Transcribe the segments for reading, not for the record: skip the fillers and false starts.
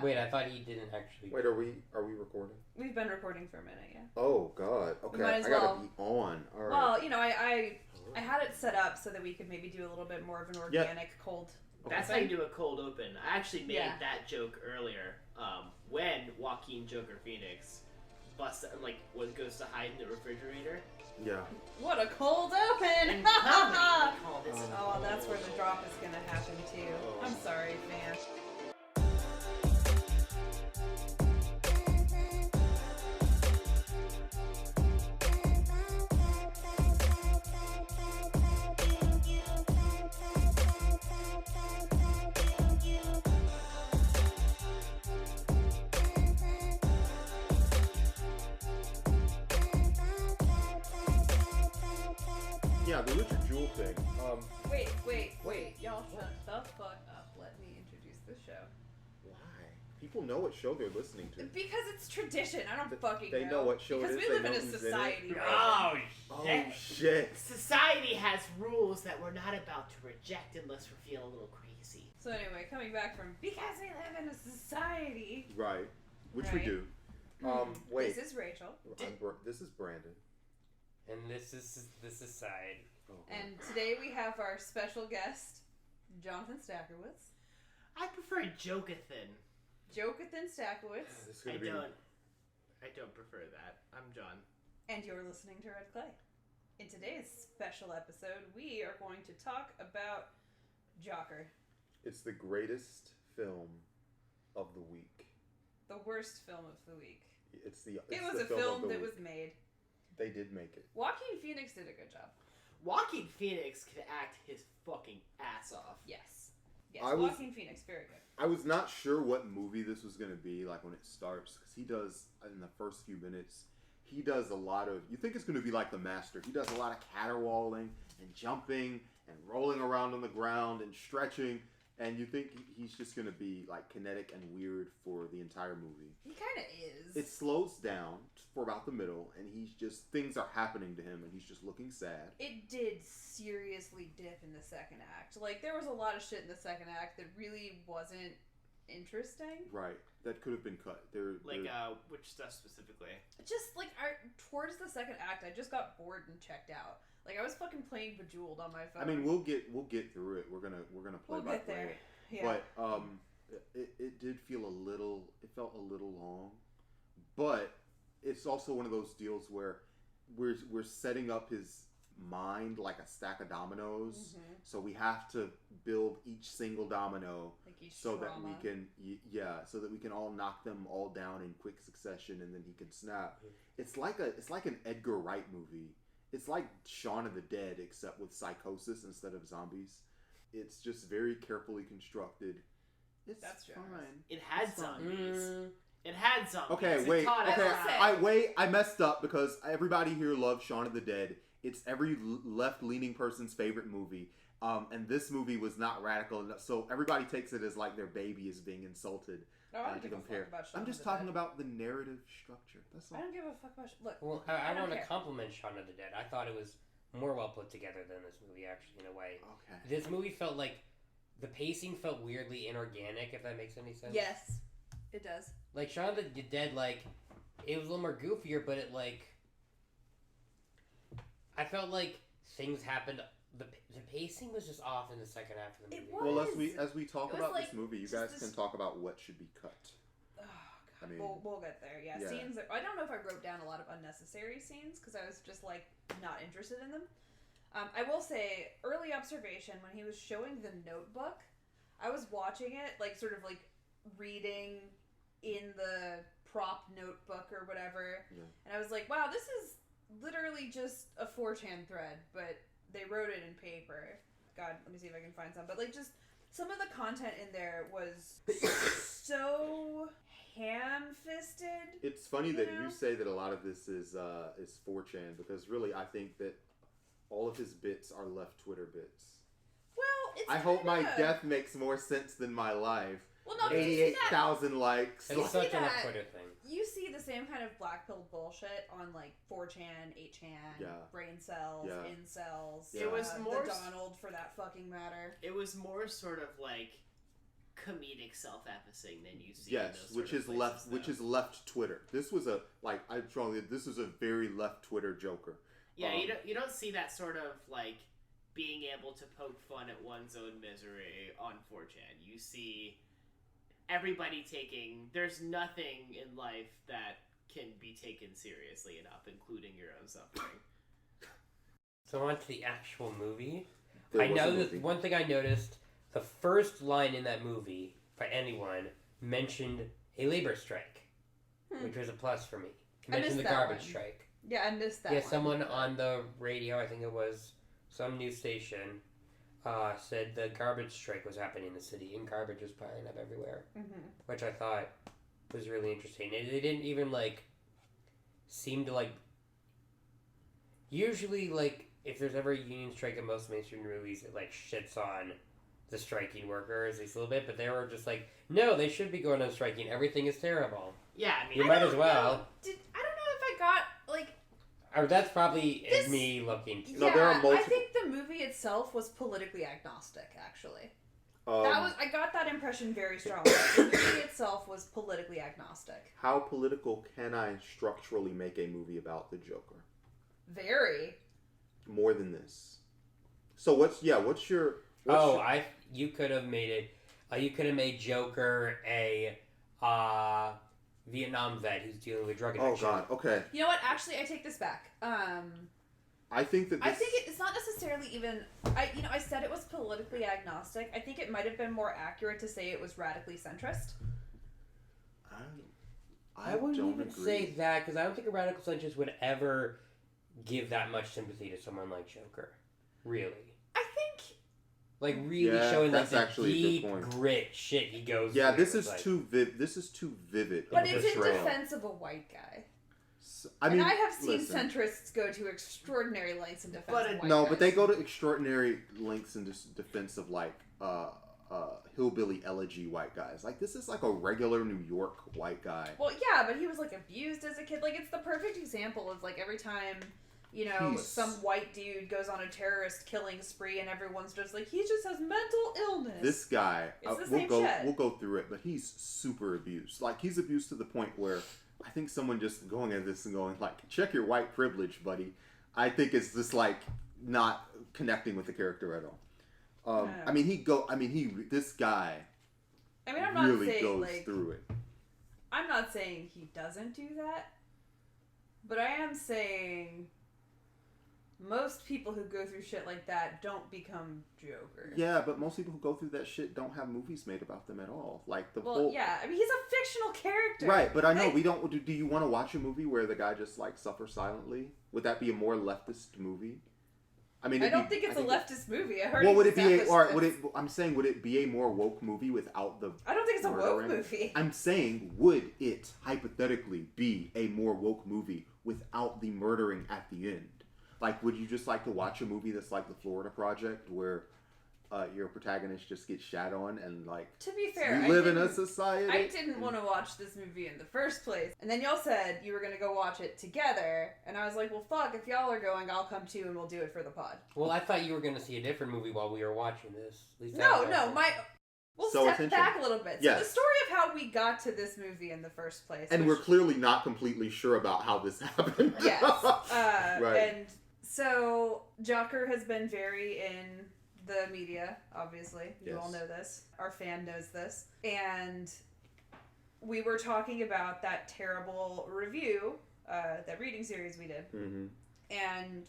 Wait, I thought he didn't actually. Wait, are we recording? We've been recording for a minute, yeah. Oh God. Okay, might as I gotta well. be on. All right. Well, you know, I had it set up so that we could maybe do a little bit more of an organic cold. That's how you do a cold open. I actually made Yeah. that joke earlier. When Joaquin Joker Phoenix goes to hide in the refrigerator. Yeah. What a cold open! And comedy, we call this. Oh, that's where the drop is gonna happen too. I'm sorry, fam. Yeah, the Richard Jewell thing. Wait. Y'all shut the fuck up. Let me introduce the show. Why? People know what show they're listening to. Because it's tradition. I don't fucking know. They know what show it is. Because we live in a society, Oh, right? Oh shit. Society has rules that we're not about to reject unless we're feeling a little crazy. So anyway, coming back from because we live in a society. Right. Which we Right. do. Wait. This is Rachel. This is Brandon. And this is the society. Oh, And today we have our special guest, Jonathan Stackerwitz. I prefer Jokathan. Jokathan Stackerwitz. this is I gonna be. don't prefer that. I'm John. And you're listening to Red Clay. In today's special episode, we are going to talk about Joker. It's the greatest film of the week. The worst film of the week. It was a film that was made. They did make it. Joaquin Phoenix did a good job. Joaquin Phoenix can act his fucking ass off. Yes, Joaquin Phoenix, very good. I was not sure what movie this was going to be, like, when it starts, because he does, in the first few minutes, he does a lot of, you think it's going to be like The Master. He does a lot of caterwauling and jumping and rolling around on the ground and stretching, and you think he's just going to be, like, kinetic and weird for the entire movie. He kind of is. It slows down for about the middle, and things are happening to him, and he's just looking sad. It did seriously dip in the second act. Like, there was a lot of shit in the second act that really wasn't interesting. Right. That could have been cut. Which stuff specifically? Just, like, towards the second act, I just got bored and checked out. Like, I was fucking playing Bejeweled on my phone. I mean, we'll get through it. We're gonna play by get there. play. Yeah. But it did feel it felt a little long. But it's also one of those deals where we're setting up his mind like a stack of dominoes. Mm-hmm. So we have to build each single domino Like each so trauma. that we can all knock them all down in quick succession, and then he can snap. It's like an Edgar Wright movie. It's like Shaun of the Dead, except with psychosis instead of zombies. It's just very carefully constructed. That's fine. generous. It had zombies. It had zombies. Okay, It wait. taught us. Okay, I messed up because everybody here loves Shaun of the Dead. It's every left-leaning person's favorite movie. And this movie was not radical enough, so everybody takes it as like their baby is being insulted. No, I don't to give a compare. fuck about Shaun I'm just of the talking Dead. about the narrative structure. That's all. I don't give a fuck about Look, Well, I I don't want to care. compliment Shaun of the Dead. I thought it was more well put together than this movie, actually, in a way. Okay. This movie felt like the pacing felt weirdly inorganic, if that makes any sense. Yes, it does. Like, Shaun of the Dead, like, it was a little more goofier, but it, like... I felt like things happened... The pacing was just off in the second half of the movie. It was. Well, as we talk It was about like this movie, you just guys can talk about what should be cut. Oh, God. I mean, we'll get there. Yeah, yeah. scenes. I don't know if I wrote down a lot of unnecessary scenes because I was just like not interested in them. I will say, early observation when he was showing the Notebook, I was watching it like sort of like reading in the prop notebook or whatever, and I was like, wow, this is literally just a 4chan thread, but they wrote it in paper. God, let me see if I can find some. But like, just some of the content in there was so ham-fisted. It's funny that know? you say that a lot of this is 4chan, because really I think that all of his bits are left Twitter bits. Well, it's I hope my death makes more sense than my life. Well, no, 88,000 likes. It's such a that. Twitter thing. You see the same kind of black pill bullshit on like 4chan, 8chan, brain cells, incels. Yeah. It was more the Donald for that fucking matter. It was more sort of like comedic self-effacing than you see. In Yes, those which sort is of left, places, which though. is left Twitter. This was a this was a very left Twitter Joker. Yeah, you don't see that sort of like being able to poke fun at one's own misery on 4chan. You see everybody taking. There's nothing in life that can be taken seriously enough, including your own suffering. So on to the actual movie. There I was a know that movie. one thing I noticed, the first line in that movie, by anyone, mentioned a labor strike, which was a plus for me. I Mentioned missed the that garbage one. strike. Yeah, I missed that Yeah, one. someone on the radio, I think it was some news station, said the garbage strike was happening in the city and garbage was piling up everywhere, which I thought was really interesting. And they didn't even, like, seem to, like... Usually, like, if there's ever a union strike in most mainstream movies, it, like, shits on the striking workers at least a little bit, but they were just like, no, they should be going on striking. Everything is terrible. Yeah, I mean, You might as well. I don't know if I got, like... Or that's probably This- me looking. No, there are I multiple- think the movie itself was politically agnostic, actually. I got that impression very strongly. The movie itself was politically agnostic. How political can I structurally make a movie about the Joker? Very. More than this. So what's your You could have made it. You could have made Joker a Vietnam vet who's dealing with drug addiction. Oh God, okay. You know what? Actually, I take this back. I think that I think it's not necessarily even. I said it was politically agnostic. I think it might have been more accurate to say it was radically centrist. I wouldn't don't even agree. say that because I don't think a radical centrist would ever give that much sympathy to someone like Joker. Really. I think. Like really Yeah, showing like that's the actually a good deep point. grit shit he goes Yeah, through. this is Like, too vivid. But of a it's in portrayal. defense of a white guy. I mean, and I have seen listen. centrists go to extraordinary lengths in defense But of white No, guys. but they go to extraordinary lengths in defense of like hillbilly elegy white guys. Like this is like a regular New York white guy. Well, yeah, but he was like abused as a kid. Like it's the perfect example of like every time, some white dude goes on a terrorist killing spree and everyone's just like, he just has mental illness. This guy, It's the we'll same go shit. we'll go through it, but he's super abused. Like he's abused to the point where I think someone just going at this and going like, check your white privilege, buddy. I think it's just like not connecting with the character at all. This guy I'm not really saying goes like through it. I'm not saying he doesn't do that, but I am saying most people who go through shit like that don't become Joker. Yeah, but most people who go through that shit don't have movies made about them at all. Like the Well, whole yeah, I mean he's a fictional character. right, but I know Like, we don't. Do you want to watch a movie where the guy just like suffers silently? Would that be a more leftist movie? I mean, I don't think it's a leftist movie. I heard. Well, would it it's be a? Or Zappist. would it? I'm saying, would it be a more woke movie without the? I don't think it's a woke murdering? movie. I'm saying, would it hypothetically be a more woke movie without the murdering at the end? Like, would you just like to watch a movie that's like The Florida Project, where your protagonist just gets shat on and like To be fair, we I live in a didn't- society? I didn't want to watch this movie in the first place. And then y'all said you were going to go watch it together. And I was like, well, fuck, if y'all are going, I'll come too and we'll do it for the pod. Well, I thought you were going to see a different movie while we were watching this. At least No, that's no, what- my... We'll So step attention. back a little bit. So Yes. the story of how we got to this movie in the first place. And which- we're clearly not completely sure about how this happened. Yes. Right. And so Joker has been very in the media, obviously. You all Yes. know this. Our fan knows this. And we were talking about that terrible review, that reading series we did. Mm-hmm. And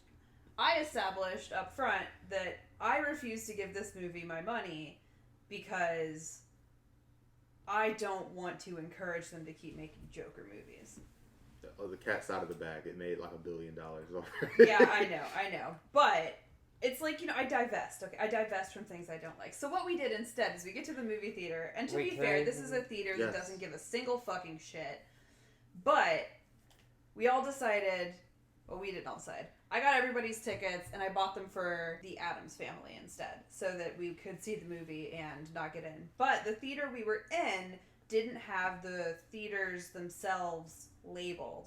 I established up front that I refuse to give this movie my money because I don't want to encourage them to keep making Joker movies. Oh, the cat's out of the bag. It made like $1 billion already. Yeah, I know. But it's like, I divest. Okay, I divest from things I don't like. So what we did instead is we get to the movie theater, and to Wait, be can fair, I- this is a theater Yes. that doesn't give a single fucking shit. But we all decided, well, we didn't all decide. I got everybody's tickets, and I bought them for the Addams family instead, so that we could see the movie and not get in. But the theater we were in didn't have the theaters themselves labeled.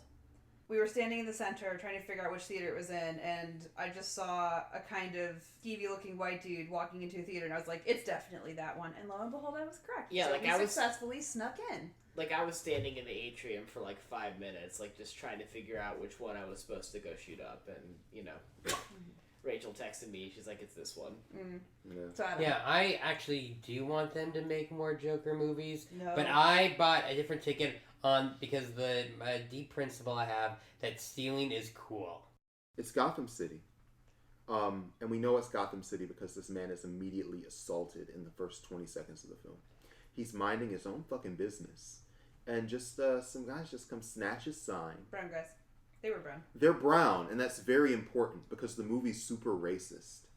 we were standing in the center trying to figure out which theater it was in, and I just saw a kind of skeevy-looking white dude walking into a theater, and I was like, it's definitely that one. And lo and behold, I was correct. Yeah, so like we I was successfully snuck in. Like, I was standing in the atrium for, like, 5 minutes, like, just trying to figure out which one I was supposed to go shoot up, and, you know, Rachel texted me, she's like, it's this one. So I actually do want them to make more Joker movies, No. but I bought a different ticket because the deep principle I have that stealing is cool. It's Gotham City. And we know it's Gotham City because this man is immediately assaulted in the first 20 seconds of the film. He's minding his own fucking business. And just some guys just come snatch his sign. Brown guys. They were brown. They're brown, and that's very important because the movie's super racist.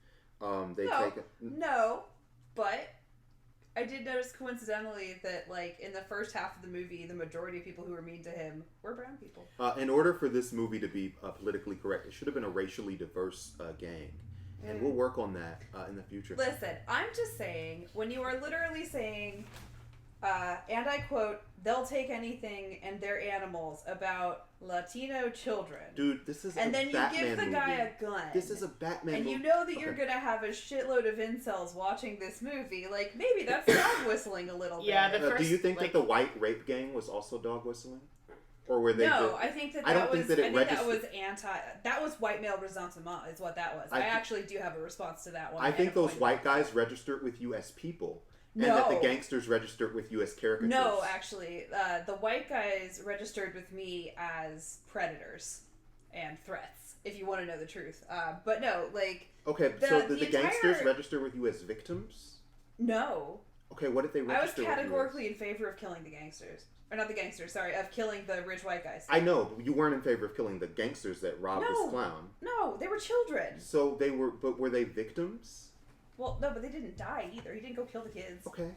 No, but I did notice coincidentally that, like, in the first half of the movie, the majority of people who were mean to him were brown people. In order for this movie to be politically correct, it should have been a racially diverse gang. And we'll work on that in the future. Listen, I'm just saying, when you are literally saying, and I quote, they'll take anything and their animals about Latino children. Dude, this is and a then Batman you give the movie. guy a gun. This is a Batman and movie. you know that you're going to have a shitload of incels watching this movie. Like, maybe that's dog whistling a little Yeah, bit. Do you think that the white rape gang was also dog whistling? Or were they... No, I think that that was that was white male ressentiment is what that was. I actually do have a response to that one. I think those white guys registered with you as people. And No. that the gangsters registered with you as caricatures. No, actually. The white guys registered with me as predators and threats, if you want to know the truth. But no, like... Okay, so did the gangsters register with you as victims? No. Okay, what did they register with you as? I was categorically in favor of killing the gangsters. Or not the gangsters, sorry, of killing the rich white guys. I know, but you weren't in favor of killing the gangsters that robbed this clown. No, they were children. So they were, but were they victims? Well, no, but they didn't die either. He didn't go kill the kids. Okay,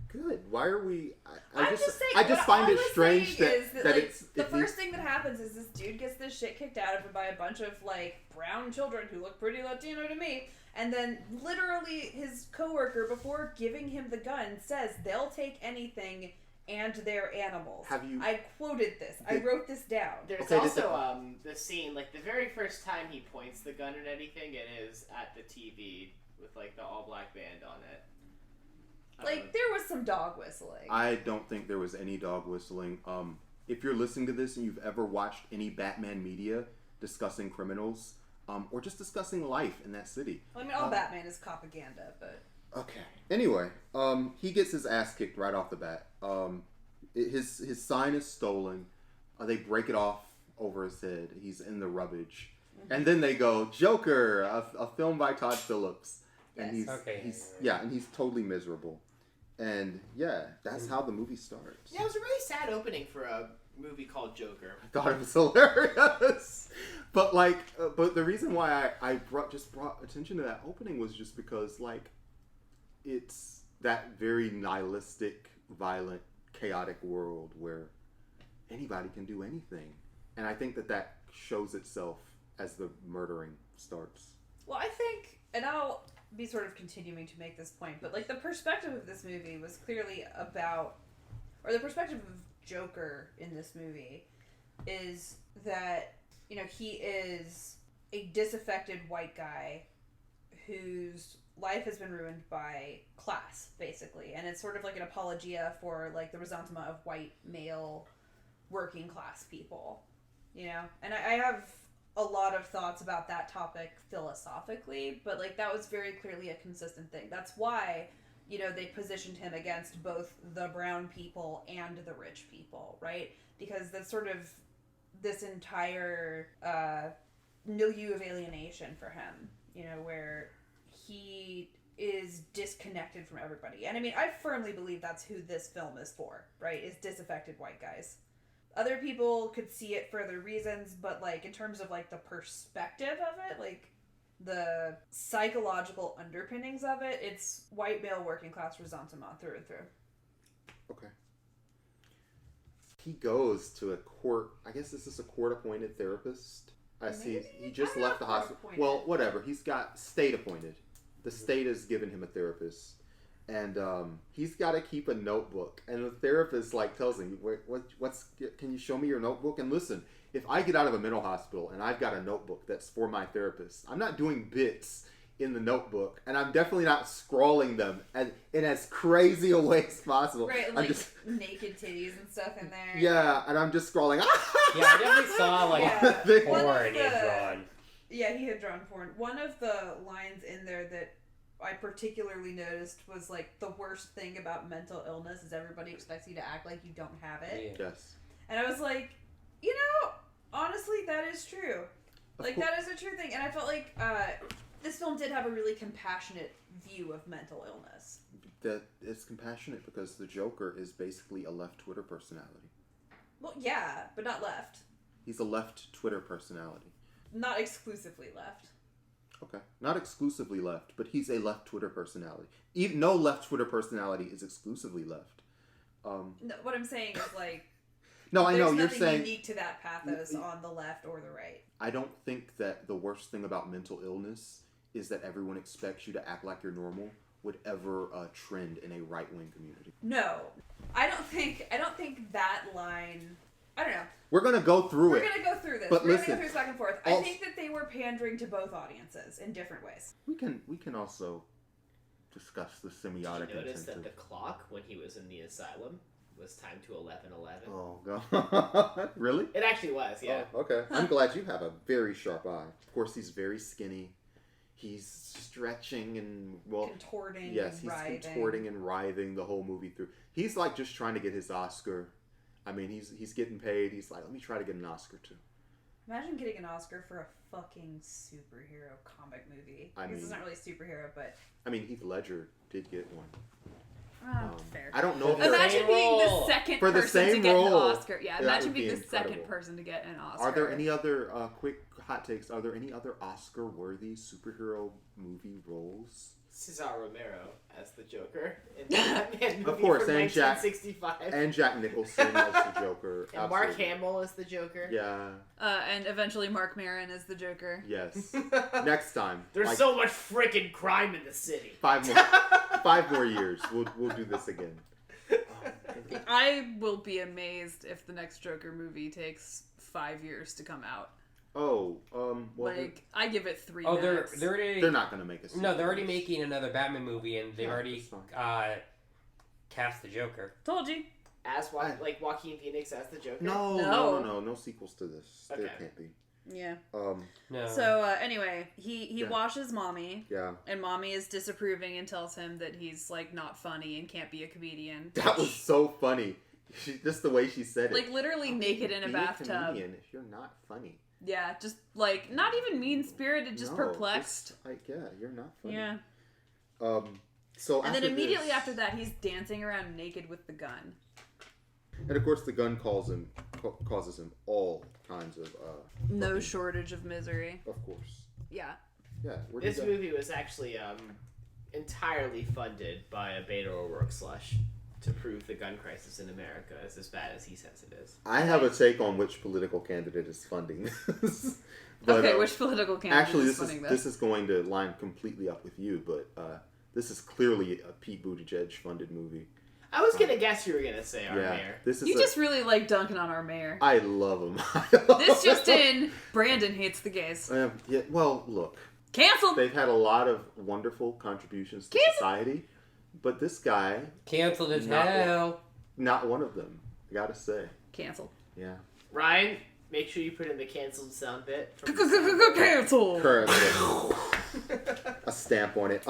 good. Why are we... I'm just saying, I just find it strange that like, it's... The first thing that happens is this dude gets this shit kicked out of him by a bunch of, like, brown children who look pretty Latino to me. And then, literally, his coworker, before giving him the gun, says they'll take anything and their animals. I quoted this. I wrote this down. There's also the scene, like, the very first time he points the gun at anything, it is at the TV with, like, the all-black band on it. Like, there was some dog whistling. I don't think there was any dog whistling. If you're listening to this and you've ever watched any Batman media discussing criminals, or just discussing life in that city. Well, I mean, all Batman is propaganda, but... Okay. Anyway, he gets his ass kicked right off the bat. His sign is stolen. They break it off over his head. He's in the rubbish. Mm-hmm. And then they go, Joker, a film by Todd Phillips. And he's totally miserable. And yeah, that's how the movie starts. Yeah, it was a really sad opening for a movie called Joker. I thought it was hilarious. But like, but the reason why I brought attention to that opening was just because, like, it's that very nihilistic, violent, chaotic world where anybody can do anything. And I think that shows itself as the murdering starts. Well, I think, and I'll be sort of continuing to make this point, but like the perspective of this movie was clearly about, or the perspective of Joker in this movie is that, you know, he is a disaffected white guy whose life has been ruined by class, basically. And it's sort of like an apologia for, like, the ressentiment of white male working class people, you know? And I have a lot of thoughts about that topic philosophically, but, like, that was very clearly a consistent thing. That's why, you know, they positioned him against both the brown people and the rich people, right? Because that's sort of this entire milieu of alienation for him, you know, where he is disconnected from everybody. And I mean, I firmly believe that's who this film is for, right? Is disaffected white guys. Other people could see it for other reasons, but, like, in terms of, like, the perspective of it, like, the psychological underpinnings of it, it's white male working class ressentiment through and through. Okay. He goes to a court, I guess this is a court-appointed therapist. I see he just left the hospital. Well, whatever. He's got state-appointed. The state has given him a therapist. and he's got to keep a notebook. And the therapist like tells him, can you show me your notebook? And listen, if I get out of a mental hospital and I've got a notebook that's for my therapist, I'm not doing bits in the notebook, and I'm definitely not scrawling them in as crazy a way as possible. Right, I'm like just, naked titties and stuff in there. yeah, and I'm just scrawling. Yeah, I definitely saw like Yeah. porn he had drawn. Yeah, he had drawn porn. One of the lines in there that I particularly noticed was like, the worst thing about mental illness is everybody expects you to act like you don't have it. Yeah. Yes. And I was like, honestly, that is true. Like, that is a true thing. And I felt like this film did have a really compassionate view of mental illness. That it's compassionate because the Joker is basically a left Twitter personality. Well, yeah, but not left. He's a left Twitter personality. Not exclusively left. Okay. Not exclusively left, but he's a left Twitter personality. No left Twitter personality is exclusively left. No, what I'm saying is, like... No, I know, you're there's saying... nothing unique to that pathos on the left or the right. I don't think that the worst thing about mental illness is that everyone expects you to act like you're normal would ever trend in a right-wing community. No. I don't think that line... I don't know. We're going to go through it. We're going to go through this. But We're going to listen, go through this back and forth. I think that they were pandering to both audiences in different ways. We can also discuss the semiotic Did you notice intent that of... the clock, when he was in the asylum, was timed to 11:11? Oh, God. Really? It actually was, yeah. Oh, okay. I'm glad you have a very sharp eye. Of course, he's very skinny. He's stretching and, Contorting yes, and he's writhing. contorting and writhing the whole movie through. He's like just trying to get his Oscar. I mean, he's getting paid. He's like, let me try to get an Oscar too. Imagine getting an Oscar for a fucking superhero comic movie. This is not really a superhero, but... I mean, Heath Ledger did get one. Fair. I don't know if Imagine being the second For the person to same get an role. Oscar. Yeah, That imagine would being be the second incredible. person to get an Oscar. Are there any other quick hot takes? Are there any other Oscar-worthy superhero movie roles? Cesar Romero as the Joker in the Batman movie Of course, from and Jack 1965. and Jack Nicholson as the Joker. And Mark Absolutely. Hamill as the Joker. Yeah. And eventually Mark Maron as the Joker. Yes. Next time. There's like, so much freaking crime in the city. 5 more years. We'll do this again. I will be amazed if the next Joker movie takes 5 years to come out. Oh, well, Like, I give it 3 Oh, minutes. they're already... they're not gonna make a sequel. No, they're already making another Batman movie, and they've Yeah, already that's cast the Joker. Told you. As like Joaquin Phoenix as the Joker. No sequels to this. Okay. There can't be. Yeah. No. So, anyway, he Yeah. washes Mommy, Yeah. and Mommy is disapproving and tells him that he's, like, not funny and can't be a comedian. That was so funny. Just the way she said it. Like, literally naked in a Be bathtub. comedian if you're not funny. Yeah, just, like, not even mean-spirited, just No, perplexed. you're not funny. Yeah. So And then after immediately this- after that, he's dancing around naked with the gun. and of course the gun causes him all kinds of No fucking- shortage of misery. Of course. Yeah. Yeah. Where This movie was actually entirely funded by a Beto O'Rourke slush to prove the gun crisis in America is as bad as he says it is. I have a take on which political candidate is funding this. But, Okay, which political candidate actually, is funding this is going to line completely up with you, but this is clearly a Pete Buttigieg funded movie. I was gonna guess you were gonna say our mayor. This is You just really like dunking on our mayor. I love him. This just in, Brandon hates the gays. Yeah, well, look. Canceled! They've had a lot of wonderful contributions to society, but this guy... Canceled as Not hell. Not one of them, I gotta say. Canceled. Yeah. Ryan, make sure you put in the canceled sound bit. Canceled! Currently. A stamp on it.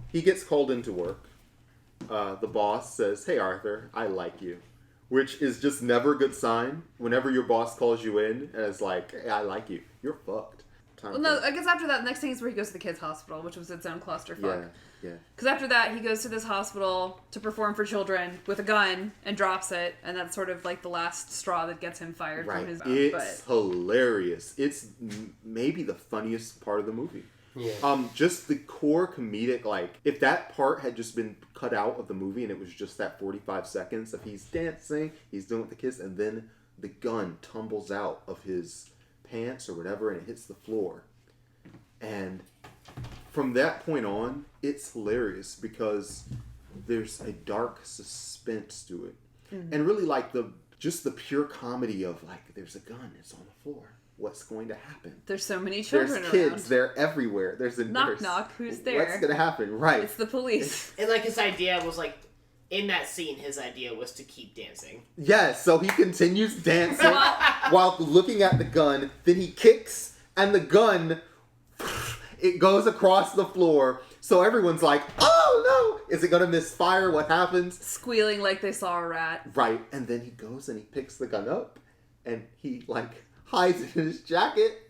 He gets called into work. The boss says, "Hey Arthur, I like you," which is just never a good sign. Whenever your boss calls you in and is like, "Hey, I like you," you're fucked. Well, no, I guess after that, next thing is where he goes to the kids' hospital, which was its own clusterfuck. Yeah. Because after that, he goes to this hospital to perform for children with a gun and drops it, and that's sort of like the last straw that gets him fired Right. from his It's hilarious. It's maybe the funniest part of the movie. Yeah. Just the core comedic, like, if that part had just been cut out of the movie and it was just that 45 seconds of he's dancing, he's doing with the kiss, and then the gun tumbles out of his pants or whatever and it hits the floor. And from that point on, it's hilarious because there's a dark suspense to it. And really like the pure comedy of like, there's a gun, it's on the floor. What's going to happen? There's so many children There's kids, around. they're everywhere. There's a Knock, nurse. knock, who's there? What's going to happen? Right. It's the police. And like his idea was like, in that scene, his idea was to keep dancing. Yes, so he continues dancing while looking at the gun. Then he kicks, and the gun, it goes across the floor. So everyone's like, oh no! Is it going to misfire? What happens? Squealing like they saw a rat. Right, and then he goes and he picks the gun up, and he like hides it in his jacket,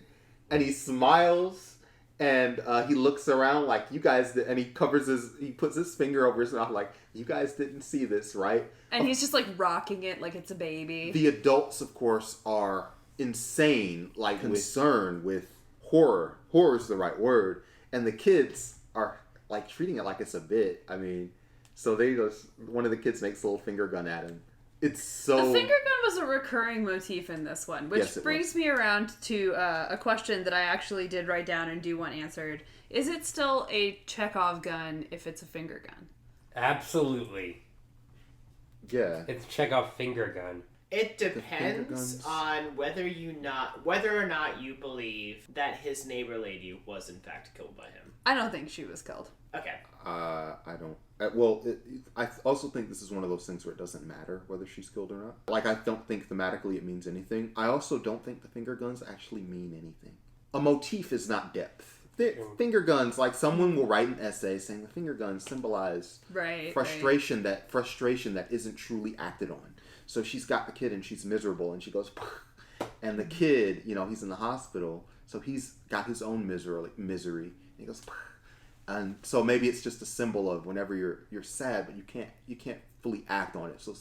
and he smiles, and he looks around like, you guys, and he puts his finger over his mouth like, you guys didn't see this, right? And he's just like rocking it like it's a baby. The adults, of course, are insane, like concerned with horror. Horror is the right word. And the kids are like treating it like it's a bit. I mean, so one of the kids makes a little finger gun at him. It's so... The finger gun was a recurring motif in this one, which brings me around to a question that I actually did write down and do want answered. Is it still a Chekhov gun if it's a finger gun? Absolutely. Yeah. It's Chekhov finger gun. It depends on whether or not you believe that his neighbor lady was in fact killed by him. I don't think she was killed. Okay. I don't. I also think this is one of those things where it doesn't matter whether she's killed or not. Like, I don't think thematically it means anything. I also don't think the finger guns actually mean anything. A motif is not depth. Finger guns, like someone will write an essay saying the finger guns symbolize frustration that isn't truly acted on. So she's got the kid and she's miserable and she goes, and the kid, he's in the hospital, so he's got his own misery. And he goes, and so maybe it's just a symbol of whenever you're sad, but you can't fully act on it. So,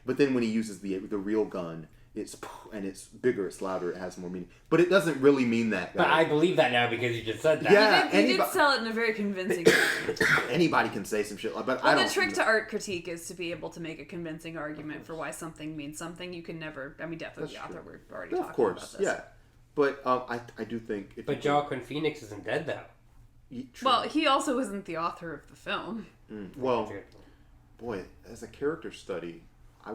but then when he uses the real gun, it's bigger, it's louder, it has more meaning. But it doesn't really mean that. But I believe that now because you just said that. Yeah, you did sell it in a very convincing way. Anybody can say some shit, but well, the trick to art critique is to be able to make a convincing argument for why something means something. You can never. I mean, Death of the Author. We're already talking about this. Yeah. But I do think. But Joaquin Phoenix isn't dead though. Well, he also isn't the author of the film. Well, boy, as a character study, I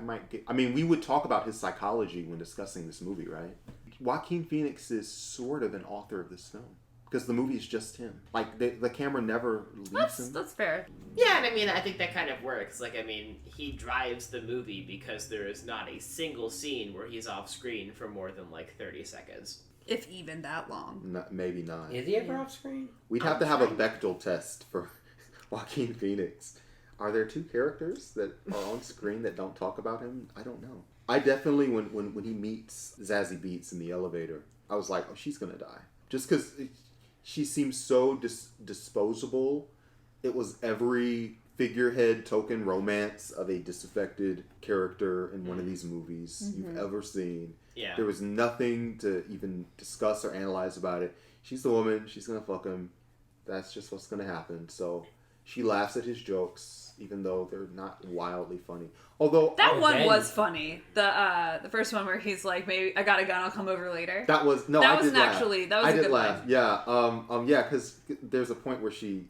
might get... I mean, we would talk about his psychology when discussing this movie, right? Joaquin Phoenix is sort of an author of this film. Because the movie is just him. Like, the camera never leaves him. That's fair. Yeah, and I mean, I think that kind of works. Like, I mean, he drives the movie because there is not a single scene where he's off screen for more than, 30 seconds. If even that long. Maybe not. Is he ever off screen? We'd have to have a Bechdel test for Joaquin Phoenix. Are there two characters that are on screen that don't talk about him? I don't know. I definitely, when he meets Zazie Beetz in the elevator, I was like, oh, she's going to die. Just because she seems so disposable. It was every figurehead token romance of a disaffected character in one of these movies you've ever seen. Yeah. There was nothing to even discuss or analyze about it. She's the woman. She's going to fuck him. That's just what's going to happen. So she laughs at his jokes, even though they're not wildly funny. Although that one was funny. The first one where he's like, "Maybe I got a gun. I'll come over later." That was no. That I was did laugh. actually that was I a did good laugh. line. Yeah. Yeah. Because there's a point where she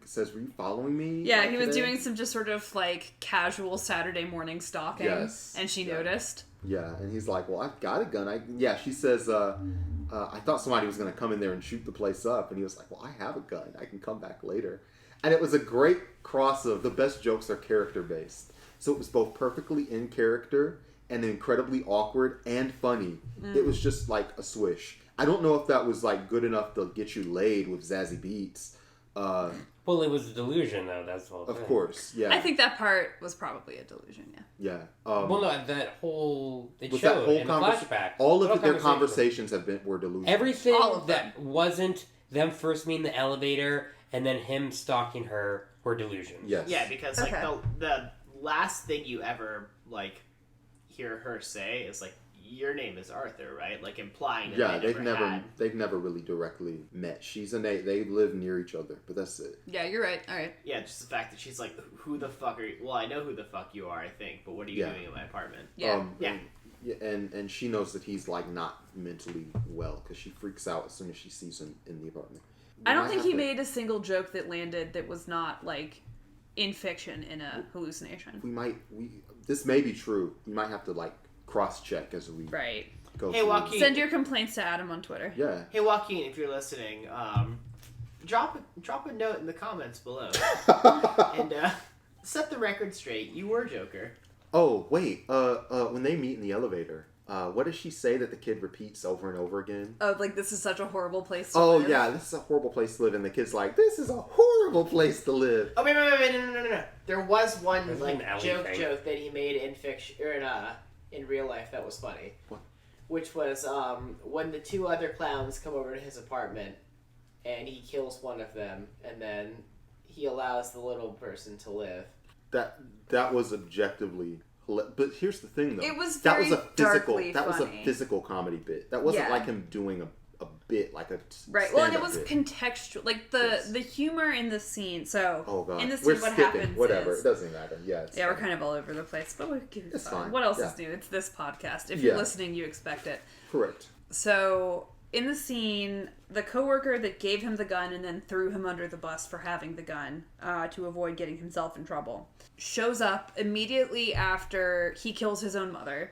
says, "Were you following me?" Yeah, he was doing some just sort of casual Saturday morning stalking, and she noticed. Yeah, and he's like, "Well, I've got a gun." She says, "I thought somebody was going to come in there and shoot the place up," and he was like, "Well, I have a gun. I can come back later." And it was a great cross of the best jokes are character based, so it was both perfectly in character and incredibly awkward and funny. It was just like a swish. I don't know if that was good enough to get you laid with Zazie Beetz. Well, it was a delusion, though. That's the whole thing. Of course, yeah. I think that part was probably a delusion. Yeah. Well, no, that whole with showed that whole in the flashback. All of their conversations were delusional. Everything all of that wasn't them first meeting the elevator and then him stalking her were delusions. Yes. Yeah, because the last thing you ever hear her say is your name is Arthur, right? Implying that they've never really directly met. She's they live near each other, but that's it. Yeah, you're right. All right. Yeah, just the fact that she's like, who the fuck are you? Well, I know who the fuck you are, I think, but what are you doing in my apartment? Yeah. And she knows that he's not mentally well because she freaks out as soon as she sees him in the apartment. I don't think he made a single joke that landed that was not like in fiction in a hallucination. This may be true. We might have to like cross-check as we go. Hey, Joaquin. Send your complaints to Adam on Twitter. Yeah. Hey, Joaquin, if you're listening, drop a note in the comments below and set the record straight. You were Joker. Oh wait, when they meet in the elevator, what does she say that the kid repeats over and over again? Oh, like, this is such a horrible place to live. Oh yeah, this is a horrible place to live, and the kid's like, this is a horrible place to live. Oh wait, no. There was one There's like an alley joke thing. that he made in fiction or in real life that was funny. What? Which was when the two other clowns come over to his apartment, and he kills one of them, and then he allows the little person to live. That was objectively. But here's the thing, though. It was that very was a physical. darkly That was a funny. physical comedy bit. That wasn't Yeah. like him doing a bit, like a Right. Well, and it was stand-up bit. contextual. Like, the humor in the scene. So, Oh god, in the scene, we're what skipping. happens Whatever, is... it doesn't matter. Yeah, it's Yeah, we're fine. kind of all over the place, but It's fine. What else Yeah. is new? It's this podcast. If you're Yeah. listening, you expect it. Correct. So, in the scene, the coworker that gave him the gun and then threw him under the bus for having the gun to avoid getting himself in trouble shows up immediately after he kills his own mother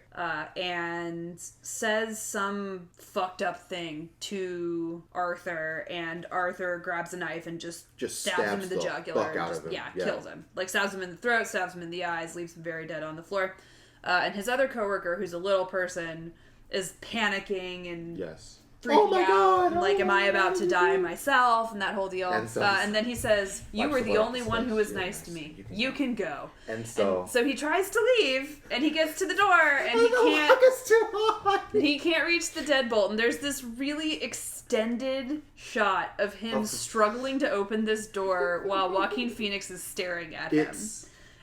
and says some fucked up thing to Arthur, and Arthur grabs a knife and just stabs him in the jugular. fuck out and of him. Yeah, kills him. Like, stabs him in the throat, stabs him in the eyes, leaves him very dead on the floor. And his other coworker, who's a little person, is panicking and Yes. freaking out. And, like, am I about to die myself? And that whole deal. And so and then he says, you wipes were the the blood only off one his who was face. nice to Yes, me. you You can go. And so. So he tries to leave, and he gets to the door, and he the can't. lock is too high. He can't reach the deadbolt, and there's this really extended shot of him struggling to open this door while Joaquin Phoenix is staring at him.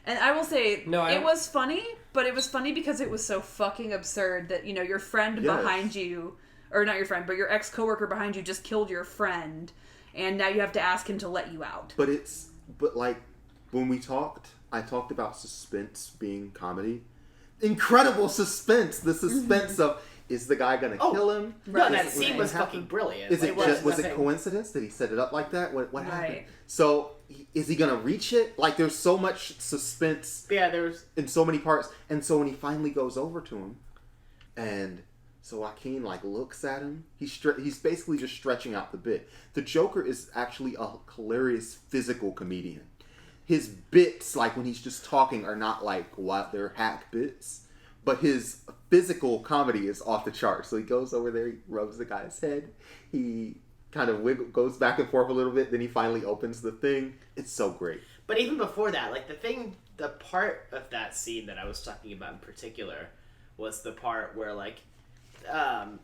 And I will say, it was funny, but it was funny because it was so fucking absurd that, you know, your friend behind you, or not your friend, but your ex-coworker behind you just killed your friend, and now you have to ask him to let you out. But like, when I talked about suspense being comedy. Incredible suspense! The suspense of, is the guy gonna kill him? No, that scene was fucking brilliant. Was it nothing. coincidence? Did he set it up like that? What happened? Right. So, is he gonna reach it? Like, there's so much suspense in so many parts. And so when he finally goes over to him, and so Joaquin, like, looks at him, he's basically just stretching out the bit. The Joker is actually a hilarious physical comedian. His bits, like, when he's just talking, are not, like, they're hack bits. But his physical comedy is off the charts. So he goes over there, he rubs the guy's head, he kind of goes back and forth a little bit, then he finally opens the thing. It's so great. But even before that, like, the part of that scene that I was talking about in particular was the part where, like,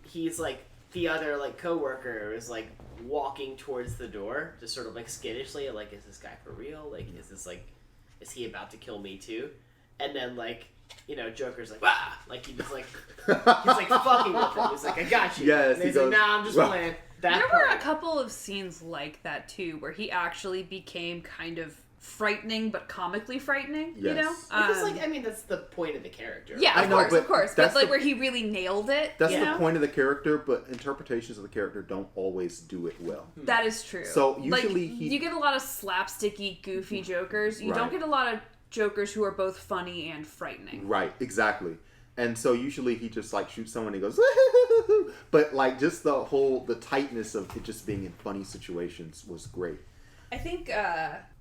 he's, like, the other, like, coworker is, like, walking towards the door, just sort of, like, skittishly, like, is this guy for real? Like, is he about to kill me too? And then, like, you know, Joker's like, ah! Like, he's like fucking with him. He's like, I got you. Yes, and he's he goes, like, nah, I'm just playing. There were a couple of scenes like that too, where he actually became kind of frightening, but comically frightening. Yes. You know, Because, like, I mean, that's the point of the character. Yeah, I know, of course. But, like, the- where he really nailed it. That's you the know? point of the character, but interpretations of the character don't always do it well. That is true. So usually like, you get a lot of slapsticky, goofy Jokers. You Right. don't get a lot of Jokers who are both funny and frightening. Right, exactly. And so usually he just, like, shoots someone and he goes, but, like, just the tightness of it just being in funny situations was great. I think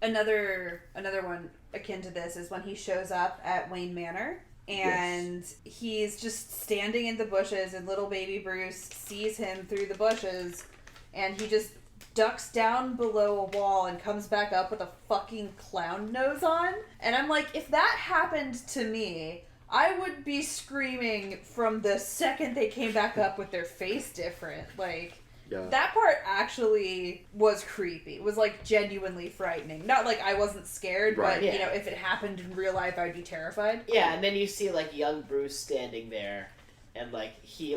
another one akin to this is when he shows up at Wayne Manor and he's just standing in the bushes and little baby Bruce sees him through the bushes and he just ducks down below a wall and comes back up with a fucking clown nose on. And I'm like, if that happened to me, I would be screaming from the second they came back up with their face different. Like, Yeah. that part actually was creepy. It was, like, genuinely frightening. Not like I wasn't scared, Right. but, Yeah. you know, if it happened in real life, I'd be terrified. Yeah, and then you see, like, young Bruce standing there, and, like, he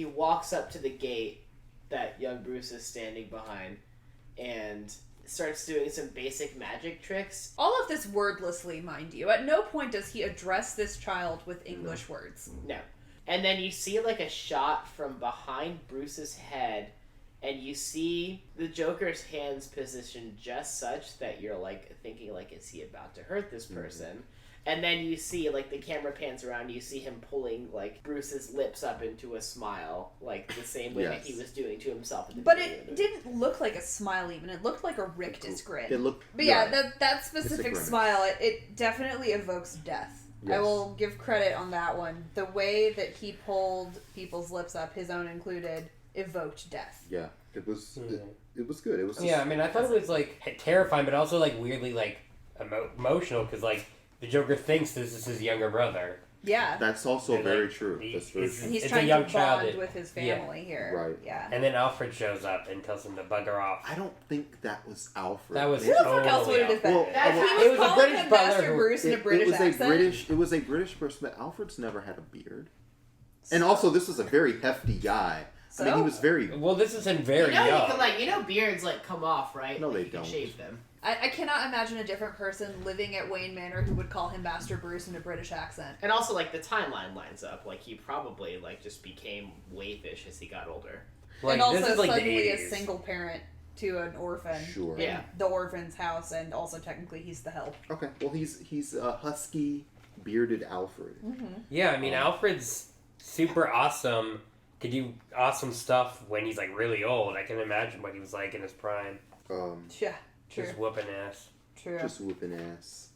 walks up to the gate that young Bruce is standing behind, and starts doing some basic magic tricks. All of this wordlessly, mind you. At no point does he address this child with English words. No. And then you see, like, a shot from behind Bruce's head, and you see the Joker's hands positioned just such that you're like thinking like, is he about to hurt this person? Mm-hmm. And then you see, like, the camera pans around, you see him pulling, like, Bruce's lips up into a smile, like, the same way that he was doing to himself at the beginning. But it didn't look like a smile even. It looked like a rictus grin. It looked... But yeah, that specific smile, it definitely evokes death. Yes. I will give credit on that one. The way that he pulled people's lips up, his own included, evoked death. Yeah, it was... It was good. It was... Yeah, I mean, I thought it was, like, terrifying, but also, like, weirdly, like, emotional, because, like... The Joker thinks this is his younger brother. Yeah. That's also very true. That's very true. And he's trying to bond with his family here. Right. Yeah. And then Alfred shows up and tells him to bugger off. I don't think that was Alfred. That was who the fuck else would it have been? It was a British brother. Bruce in a British accent. It was a British person, but Alfred's never had a beard. And also, this was a very hefty guy. I mean, he was very... Well, this is him very young. You can, beards, like, come off, right? No, like, they you don't. Can shave them. I cannot imagine a different person living at Wayne Manor who would call him Master Bruce in a British accent. And also, like, the timeline lines up. Like, he probably, like, just became waifish as he got older. Like, and also suddenly a single parent to an orphan. Sure. In the orphan's house, and also technically he's the help. Okay, well, he's a husky, bearded Alfred. Mm-hmm. Yeah, I mean, Alfred's super awesome. Could do awesome stuff when he's, like, really old. I can imagine what he was like in his prime. Yeah. True. Just whooping ass. True. Just whooping ass.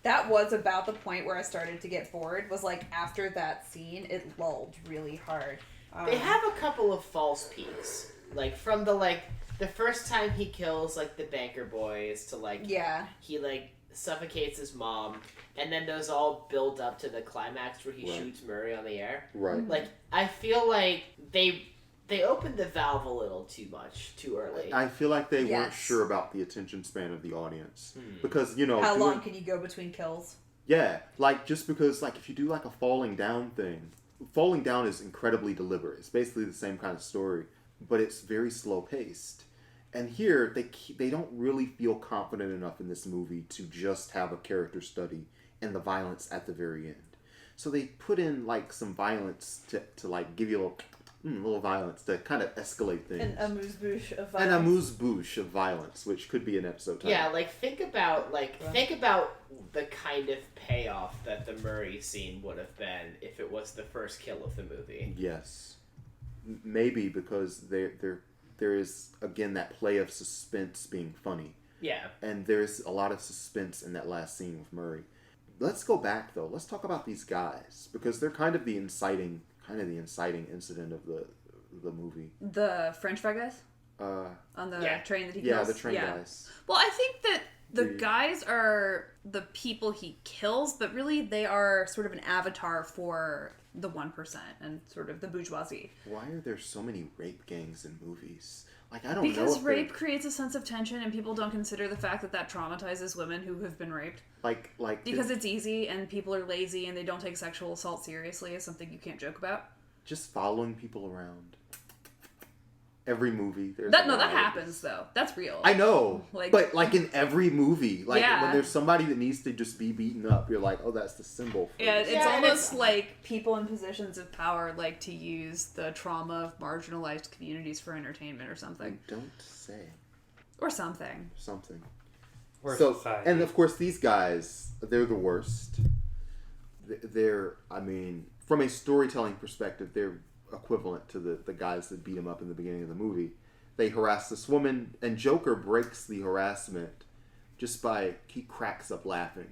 That was about the point where I started to get bored. Was like after that scene, it lulled really hard. They have a couple of false peaks, like from the first time he kills like the banker boys to he like suffocates his mom, and then those all build up to the climax where he shoots Murray on the air. Right. Like I feel like they opened the valve a little too much, too early. I feel like they weren't sure about the attention span of the audience. Because, how long can you go between kills? Yeah, like, just because, like, if you do, like, a falling down thing, falling down is incredibly deliberate. It's basically the same kind of story, but it's very slow-paced. And here, they don't really feel confident enough in this movie to just have a character study and the violence at the very end. So they put in, like, some violence to like, give you a little violence to kind of escalate things. An amuse-bouche of violence. An amuse-bouche of violence, which could be an episode title. Yeah, like, think about the kind of payoff that the Murray scene would have been if it was the first kill of the movie. Yes. Maybe because there is, again, that play of suspense being funny. Yeah. And there's a lot of suspense in that last scene with Murray. Let's go back, though. Let's talk about these guys, because they're kind of the inciting incident of the movie. The French fry guys? On the train that he kills? Yeah, the train guys. Well, I think that the guys are the people he kills, but really they are sort of an avatar for the 1% and sort of the bourgeoisie. Why are there so many rape gangs in movies? Like, I don't know. Because rape creates a sense of tension, and people don't consider the fact that traumatizes women who have been raped. Because it's easy, and people are lazy, and they don't take sexual assault seriously as something you can't joke about. Just following people around. Every movie, there's that happens though. That's real. I know, but like in every movie, when there's somebody that needs to just be beaten up, you're like, oh, that's the symbol. It's almost like people in positions of power like to use the trauma of marginalized communities for entertainment or something. You don't say. Or something. Or society. And of course, these guys, they're the worst. They're, I mean, from a storytelling perspective, they're equivalent to the guys that beat him up in the beginning of the movie. They harass this woman, and Joker breaks the harassment just by, he cracks up laughing.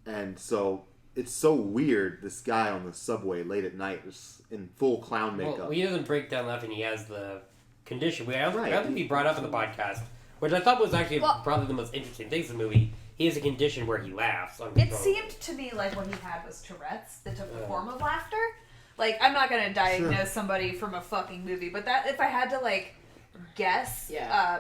And so it's so weird, this guy on the subway late at night is in full clown makeup. Well, he doesn't break down laughing, he has the condition. I don't think he brought up in the podcast, which I thought was actually probably the most interesting thing in the movie. He has a condition where he laughs. It seemed to me like what he had was Tourette's that took the form of laughter. Like, I'm not going to diagnose somebody from a fucking movie, but that if I had to, like, guess,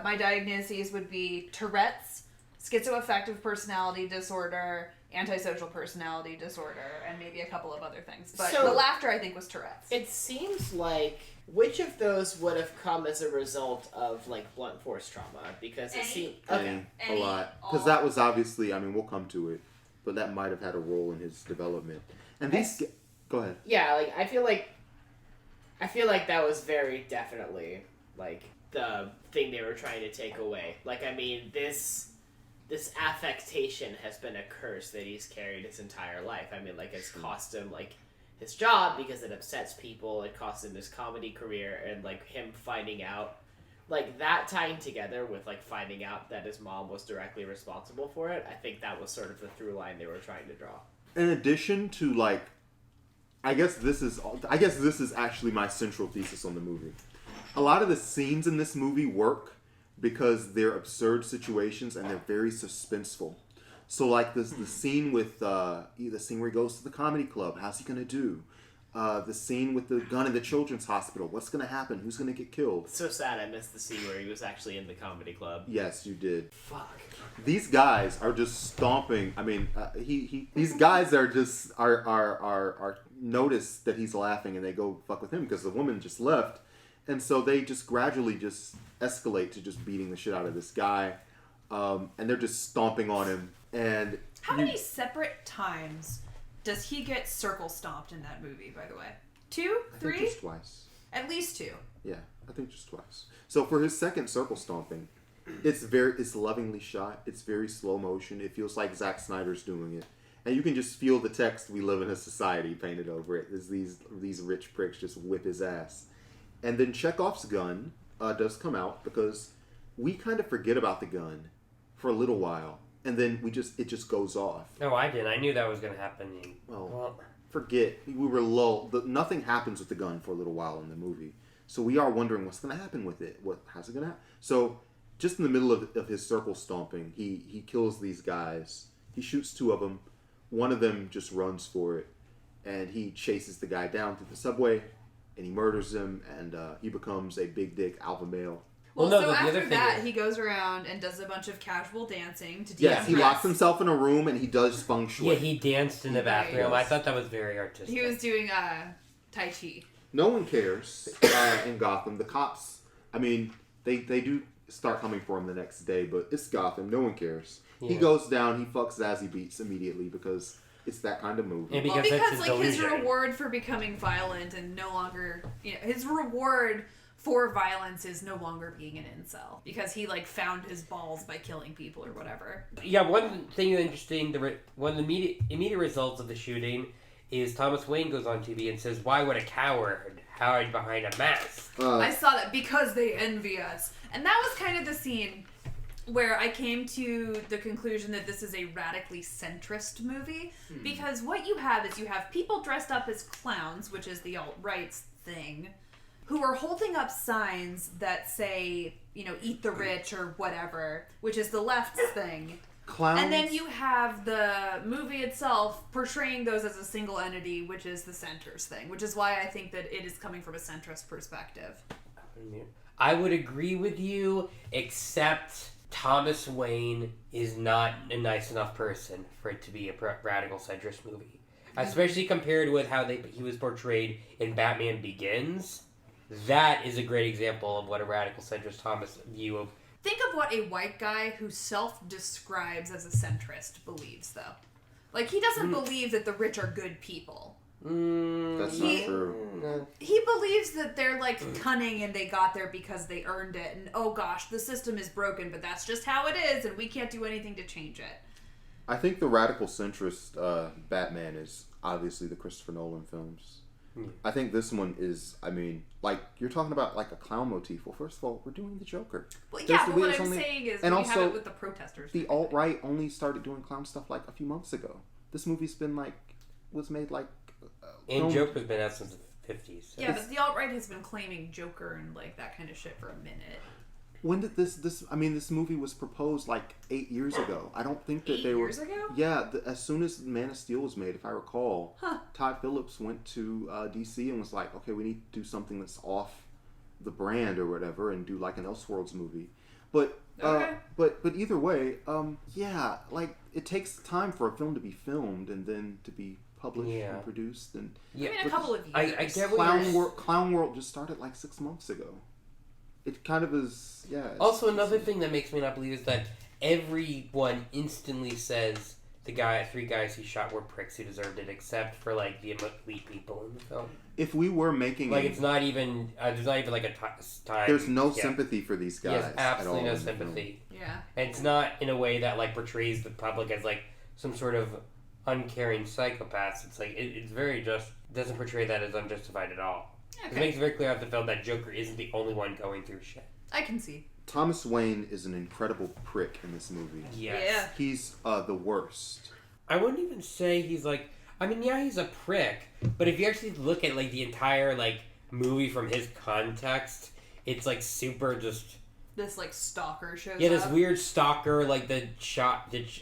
my diagnoses would be Tourette's, schizoaffective personality disorder, antisocial personality disorder, and maybe a couple of other things. But the laughter, I think, was Tourette's. It seems like, which of those would have come as a result of, like, blunt force trauma? Because it seemed... A lot. Because that was obviously, I mean, we'll come to it, but that might have had a role in his development. And these... Go ahead. Yeah, like, I feel like that was very definitely, like, the thing they were trying to take away. Like, I mean, this affectation has been a curse that he's carried his entire life. I mean, like, it's cost him, like, his job because it upsets people. It cost him his comedy career, and, like, him finding out, like, that tying together with, like, finding out that his mom was directly responsible for it, I think that was sort of the through line they were trying to draw. In addition to, like, I guess this is actually my central thesis on the movie. A lot of the scenes in this movie work because they're absurd situations and they're very suspenseful. So, like, the scene with the scene where he goes to the comedy club, how's he gonna do? The scene with the gun in the children's hospital, what's gonna happen? Who's gonna get killed? So sad I missed the scene where he was actually in the comedy club. Yes, you did. Fuck. These guys are just stomping. I mean, these guys are just are notice that he's laughing and they go fuck with him because the woman just left, and so they just gradually just escalate to just beating the shit out of this guy, and they're just stomping on him. And how many separate times does he get circle stomped in that movie? By the way, 2, 3, I think just twice. At least 2. Yeah, I think just twice. So for his second circle stomping, it's lovingly shot. It's very slow motion. It feels like Zack Snyder's doing it. And you can just feel the text "We live in a society" painted over it. As these rich pricks just whip his ass. And then Chekhov's gun does come out because we kind of forget about the gun for a little while, and then it just goes off. Oh, I did. I knew that was going to happen. Well, forget. We were lulled. Nothing happens with the gun for a little while in the movie, so we are wondering what's going to happen with it. How's it going to happen? So, just in the middle of his circle stomping, he kills these guys. He shoots 2 of them. One of them just runs for it, and he chases the guy down through the subway, and he murders him, and he becomes a big dick alpha male. Well, so after that, he goes around and does a bunch of casual dancing to de-stress. Yes, he locks himself in a room and he does feng shui. Yeah, he danced in the bathroom. I thought that was very artistic. He was doing Tai Chi. No one cares in Gotham. The cops, I mean, they do start coming for him the next day, but it's Gotham. No one cares. Yeah. He goes down, he fucks Zazie Beetz immediately because it's that kind of movie. And because like his reward for becoming violent and no longer, his reward for violence is no longer being an incel because he like found his balls by killing people or whatever. Yeah, one thing interesting, one of the immediate results of the shooting is Thomas Wayne goes on TV and says, "Why would a coward hide behind a mask?" I saw that because they envy us, and that was kind of the scene where I came to the conclusion that this is a radically centrist movie because what you have is people dressed up as clowns, which is the alt-right's thing, who are holding up signs that say, eat the rich or whatever, which is the left's thing. Clowns. And then you have the movie itself portraying those as a single entity, which is the center's thing, which is why I think that it is coming from a centrist perspective. I would agree with you, except Thomas Wayne is not a nice enough person for it to be a radical centrist movie. Especially compared with how he was portrayed in Batman Begins. That is a great example of what a radical centrist Thomas view of... Think of what a white guy who self-describes as a centrist believes, though. Like, he doesn't believe that the rich are good people. That's not true. He believes that they're, like, cunning and they got there because they earned it. And, oh gosh, the system is broken, but that's just how it is, and we can't do anything to change it. I think the radical centrist Batman is obviously the Christopher Nolan films. I think this one is, like, you're talking about, like, a clown motif. Well, first of all, we're doing the Joker. Well, yeah, but what I'm saying is we have it with the protesters. The alt-right only started doing clown stuff, like, a few months ago. This movie's been, like, was made, like... and Joker's been out since the 50s. So. Yeah, but the alt-right has been claiming Joker and, like, that kind of shit for a minute. When did this movie was proposed like 8 years ago. I don't think that 8 they were... years ago? Yeah, as soon as Man of Steel was made, if I recall, Todd Phillips went to DC and was like, okay, we need to do something that's off the brand or whatever and do like an Elseworlds movie. But but either way, yeah, like it takes time for a film to be filmed and then to be published and produced. And a couple of years. I get what Clown World just started like 6 months ago. It kind of is, yeah. Also, another thing that makes me not believe is that everyone instantly says three guys he shot were pricks who deserved it, except for like the elite people in the film. If we were making it's not even there's not even like a time. There's no sympathy for these guys. Yes, absolutely no sympathy. Yeah. And it's not in a way that like portrays the public as like some sort of uncaring psychopaths. It's like it's very just doesn't portray that as unjustified at all. Okay. It makes it very clear out the film that Joker isn't the only one going through shit. I can see. Thomas Wayne is an incredible prick in this movie. Yes. Yeah. He's the worst. I wouldn't even say he's like. I mean, yeah, he's a prick, but if you actually look at like the entire like movie from his context, it's like super just. This like stalker shows Yeah, this up. weird stalker, like the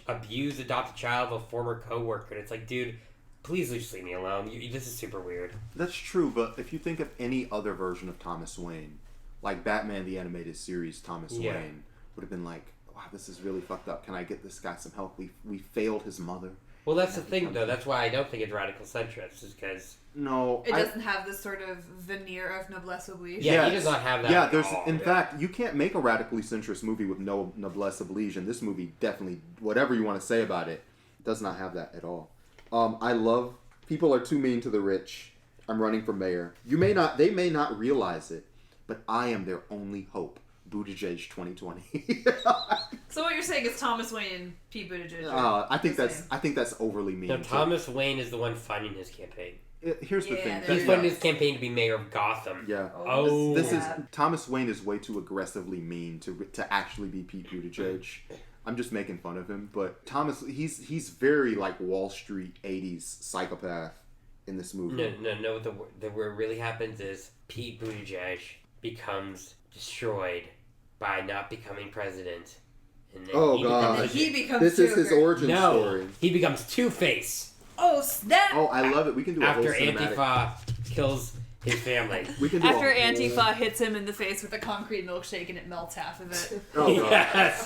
abused adopted child of a former coworker. And it's like, dude, please just leave me alone. This is super weird. That's true, but if you think of any other version of Thomas Wayne, like Batman the Animated Series, Thomas Wayne would have been like, wow, this is really fucked up. Can I get this guy some help? We failed his mother. Well, that's the thing, though. That's why I don't think it's radical centrist, is because... No. It doesn't have this sort of veneer of noblesse oblige. Yeah, he does not have that Yeah, at all. In fact, you can't make a radically centrist movie with no noblesse oblige, and this movie definitely, whatever you want to say about it, does not have that at all. I love... People are too mean to the rich. I'm running for mayor. They may not realize it, but I am their only hope. Buttigieg 2020. So what you're saying is Thomas Wayne, Pete Buttigieg. I think that's overly mean. No, Thomas Wayne is the one funding his campaign. Here's the thing. He's funding his campaign to be mayor of Gotham. Yeah. Oh. This is Thomas Wayne is way too aggressively mean to actually be Pete Buttigieg. I'm just making fun of him, but Thomas, he's very like Wall Street 80s psychopath in this movie. No. What really happens is Pete Buttigieg becomes destroyed by not becoming president. And then he becomes This Joker. is his origin story. He becomes Two-Face. Oh, snap! Oh, I love it. We can do a whole After cinematic. Antifa kills his family. We can do After a whole... Antifa hits him in the face with a concrete milkshake and it melts half of it. Oh, God. Yes.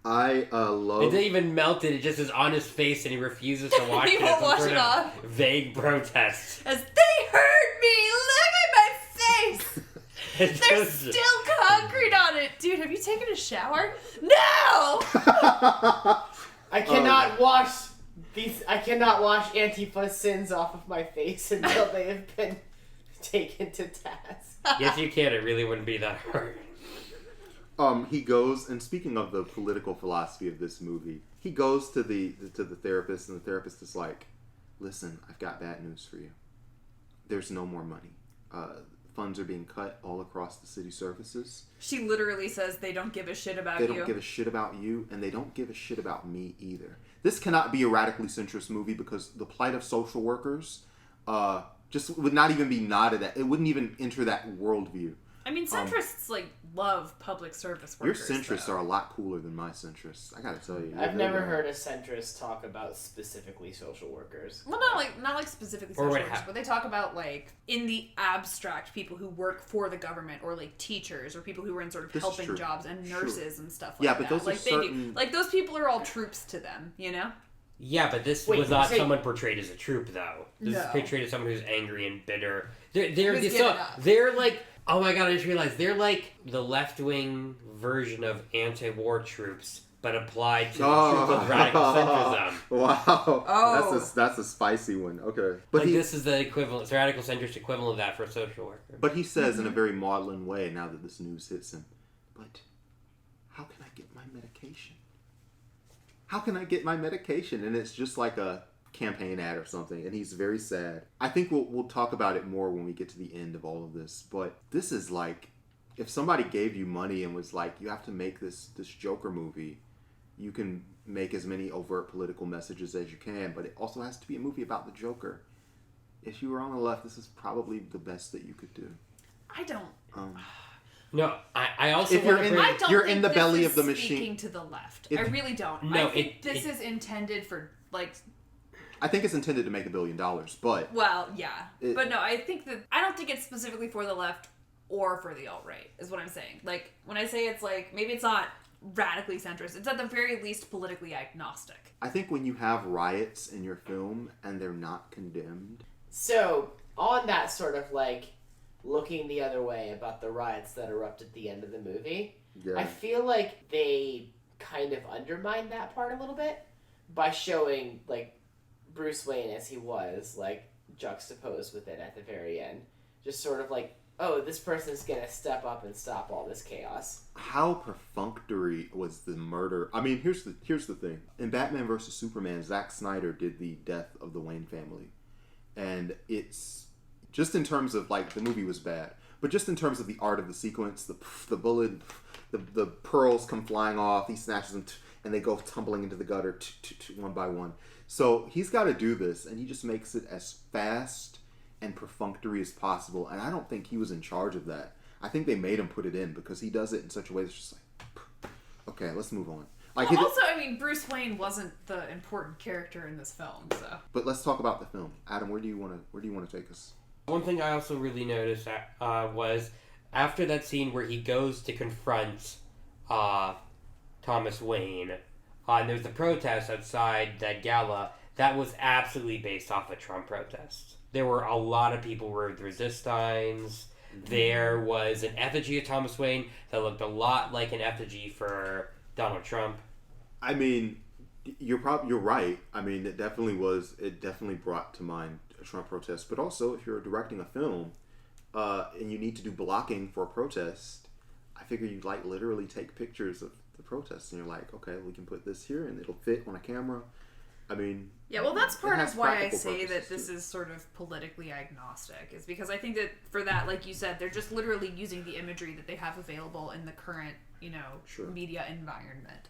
I love... It didn't even melt it. It just is on his face and he refuses to wash He it. won't It's some wash sort it of off. vague protest. As they hurt me! Look at my face! There's still concrete on it! Dude, have you taken a shower? No! I cannot wash Antifa's sins off of my face until they have been taken to task. Yes, you can. It really wouldn't be that hard. He goes, and speaking of the political philosophy of this movie, he goes to the therapist, and the therapist is like, listen, I've got bad news for you. There's no more money. Funds are being cut all across the city services. She literally says they don't give a shit about They you. don't give a shit about you, and they don't give a shit about me either. This cannot be a radically centrist movie because the plight of social workers just would not even be nodded at. It wouldn't even enter that worldview. I mean, centrists, love public service Your workers. centrists are a lot cooler than my centrists. I gotta tell you. I've never heard a centrist talk about specifically social workers. Well, not like specifically Or social what workers, but they talk about, in the abstract, people who work for the government, or, teachers, or people who are in sort of This is helping true. jobs, and nurses and stuff like Yeah, that. but those are they do. certain... Those people are all troops to them, you know? Yeah, but this Wait, was not say- someone portrayed as a troop, though. This is No. portrayed as someone who's angry and bitter. Who's given up. They're like, oh my god, I just realized they're like the left-wing version of anti-war troops, but applied to the troops of radical centrism. Wow. Oh. That's a spicy one. Okay. But This is the equivalent, it's radical centrist equivalent of that for a social worker. But he says in a very maudlin way, now that this news hits him, but how can I get my medication? How can I get my medication? And it's just like a campaign ad or something, and he's very sad. I think we'll talk about it more when we get to the end of all of this, but this is like, if somebody gave you money and was like, you have to make this Joker movie, you can make as many overt political messages as you can, but it also has to be a movie about the Joker. If you were on the left, this is probably the best that you could do. I don't... No, I also If you're wanna in- bring- I don't You're think in the this belly is of the machine. speaking to the left. If- I really don't. No, I think this is intended for, I think it's intended to make $1 billion, but well, yeah. It- But no, I don't think it's specifically for the left or for the alt-right, is what I'm saying. When I say it's maybe it's not radically centrist, it's at the very least politically agnostic. I think when you have riots in your film and they're not condemned, So, on that sort of looking the other way about the riots that erupt at the end of the movie, yeah. I feel like they kind of undermine that part a little bit. by showing like Bruce Wayne as he was, like juxtaposed with it at the very end, just sort of like, oh, this person's gonna step up and stop all this chaos. How perfunctory was the murder? I mean, here's the thing. In Batman vs Superman, Zack Snyder did the death of the Wayne family, and it's just in terms of like the movie was bad, but just in terms of the art of the sequence, the bullet, the pearls come flying off. He snatches them, and they go tumbling into the gutter one by one. So he's got to do this, and he just makes it as fast and perfunctory as possible. And I don't think he was in charge of that. I think they made him put it in because he does it in such a way that's just like, okay, let's move on. Like, well, also, I mean, Bruce Wayne wasn't the important character in this film, so. But let's talk about the film. Adam, where do you want to take us? One thing I also really noticed was after that scene where he goes to confront Thomas Wayne, and there's a protest outside that gala that was absolutely based off a Trump protest. There were a lot of people with resist signs. There was an effigy of Thomas Wayne that looked a lot like an effigy for Donald Trump. I mean, you're right. I mean, it definitely brought to mind a Trump protest. But also, if you're directing a film and you need to do blocking for a protest, I figure you'd like literally take pictures of the protests, and you're like, okay, we can put this here and it'll fit on a camera. I mean, yeah, well, that's part of why I say that this is sort of politically agnostic, is because I think that for that, like you said, they're just literally using the imagery that they have available in the current, media environment.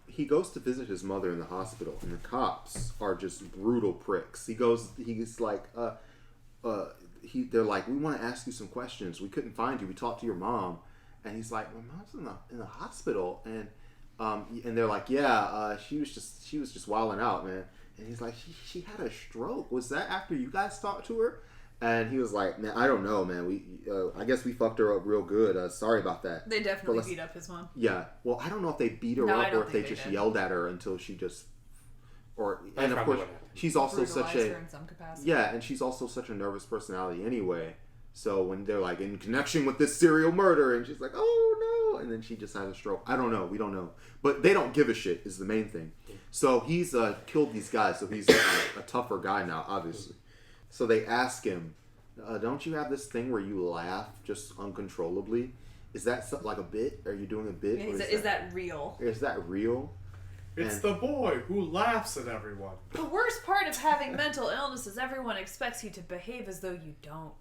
He goes to visit his mother in the hospital, and the cops are just brutal pricks. He's like, they're like, we want to ask you some questions. We couldn't find you. We talked to your mom, and he's like, my mom's in the hospital, and they're like, yeah, she was just wilding out, man. And he's like, she had a stroke. Was that after you guys talked to her? And he was like, man, I don't know, man. I guess we fucked her up real good. Sorry about that. They definitely beat up his mom. Yeah. Well, I don't know if they beat her up or if they just yelled at her until she just, and of course, she's also such a, in some capacity. Yeah, and she's also such a nervous personality anyway. So when they're like, in connection with this serial murder, and she's like, oh no, and then she just has a stroke. I don't know. We don't know. But they don't give a shit is the main thing. So he's killed these guys, so he's a tougher guy now, obviously. So they ask him, don't you have this thing where you laugh just uncontrollably? Is that like a bit? Are you doing a bit? Yeah, is that real? Is that real? It's the boy who laughs at everyone. The worst part of having mental illness is everyone expects you to behave as though you don't.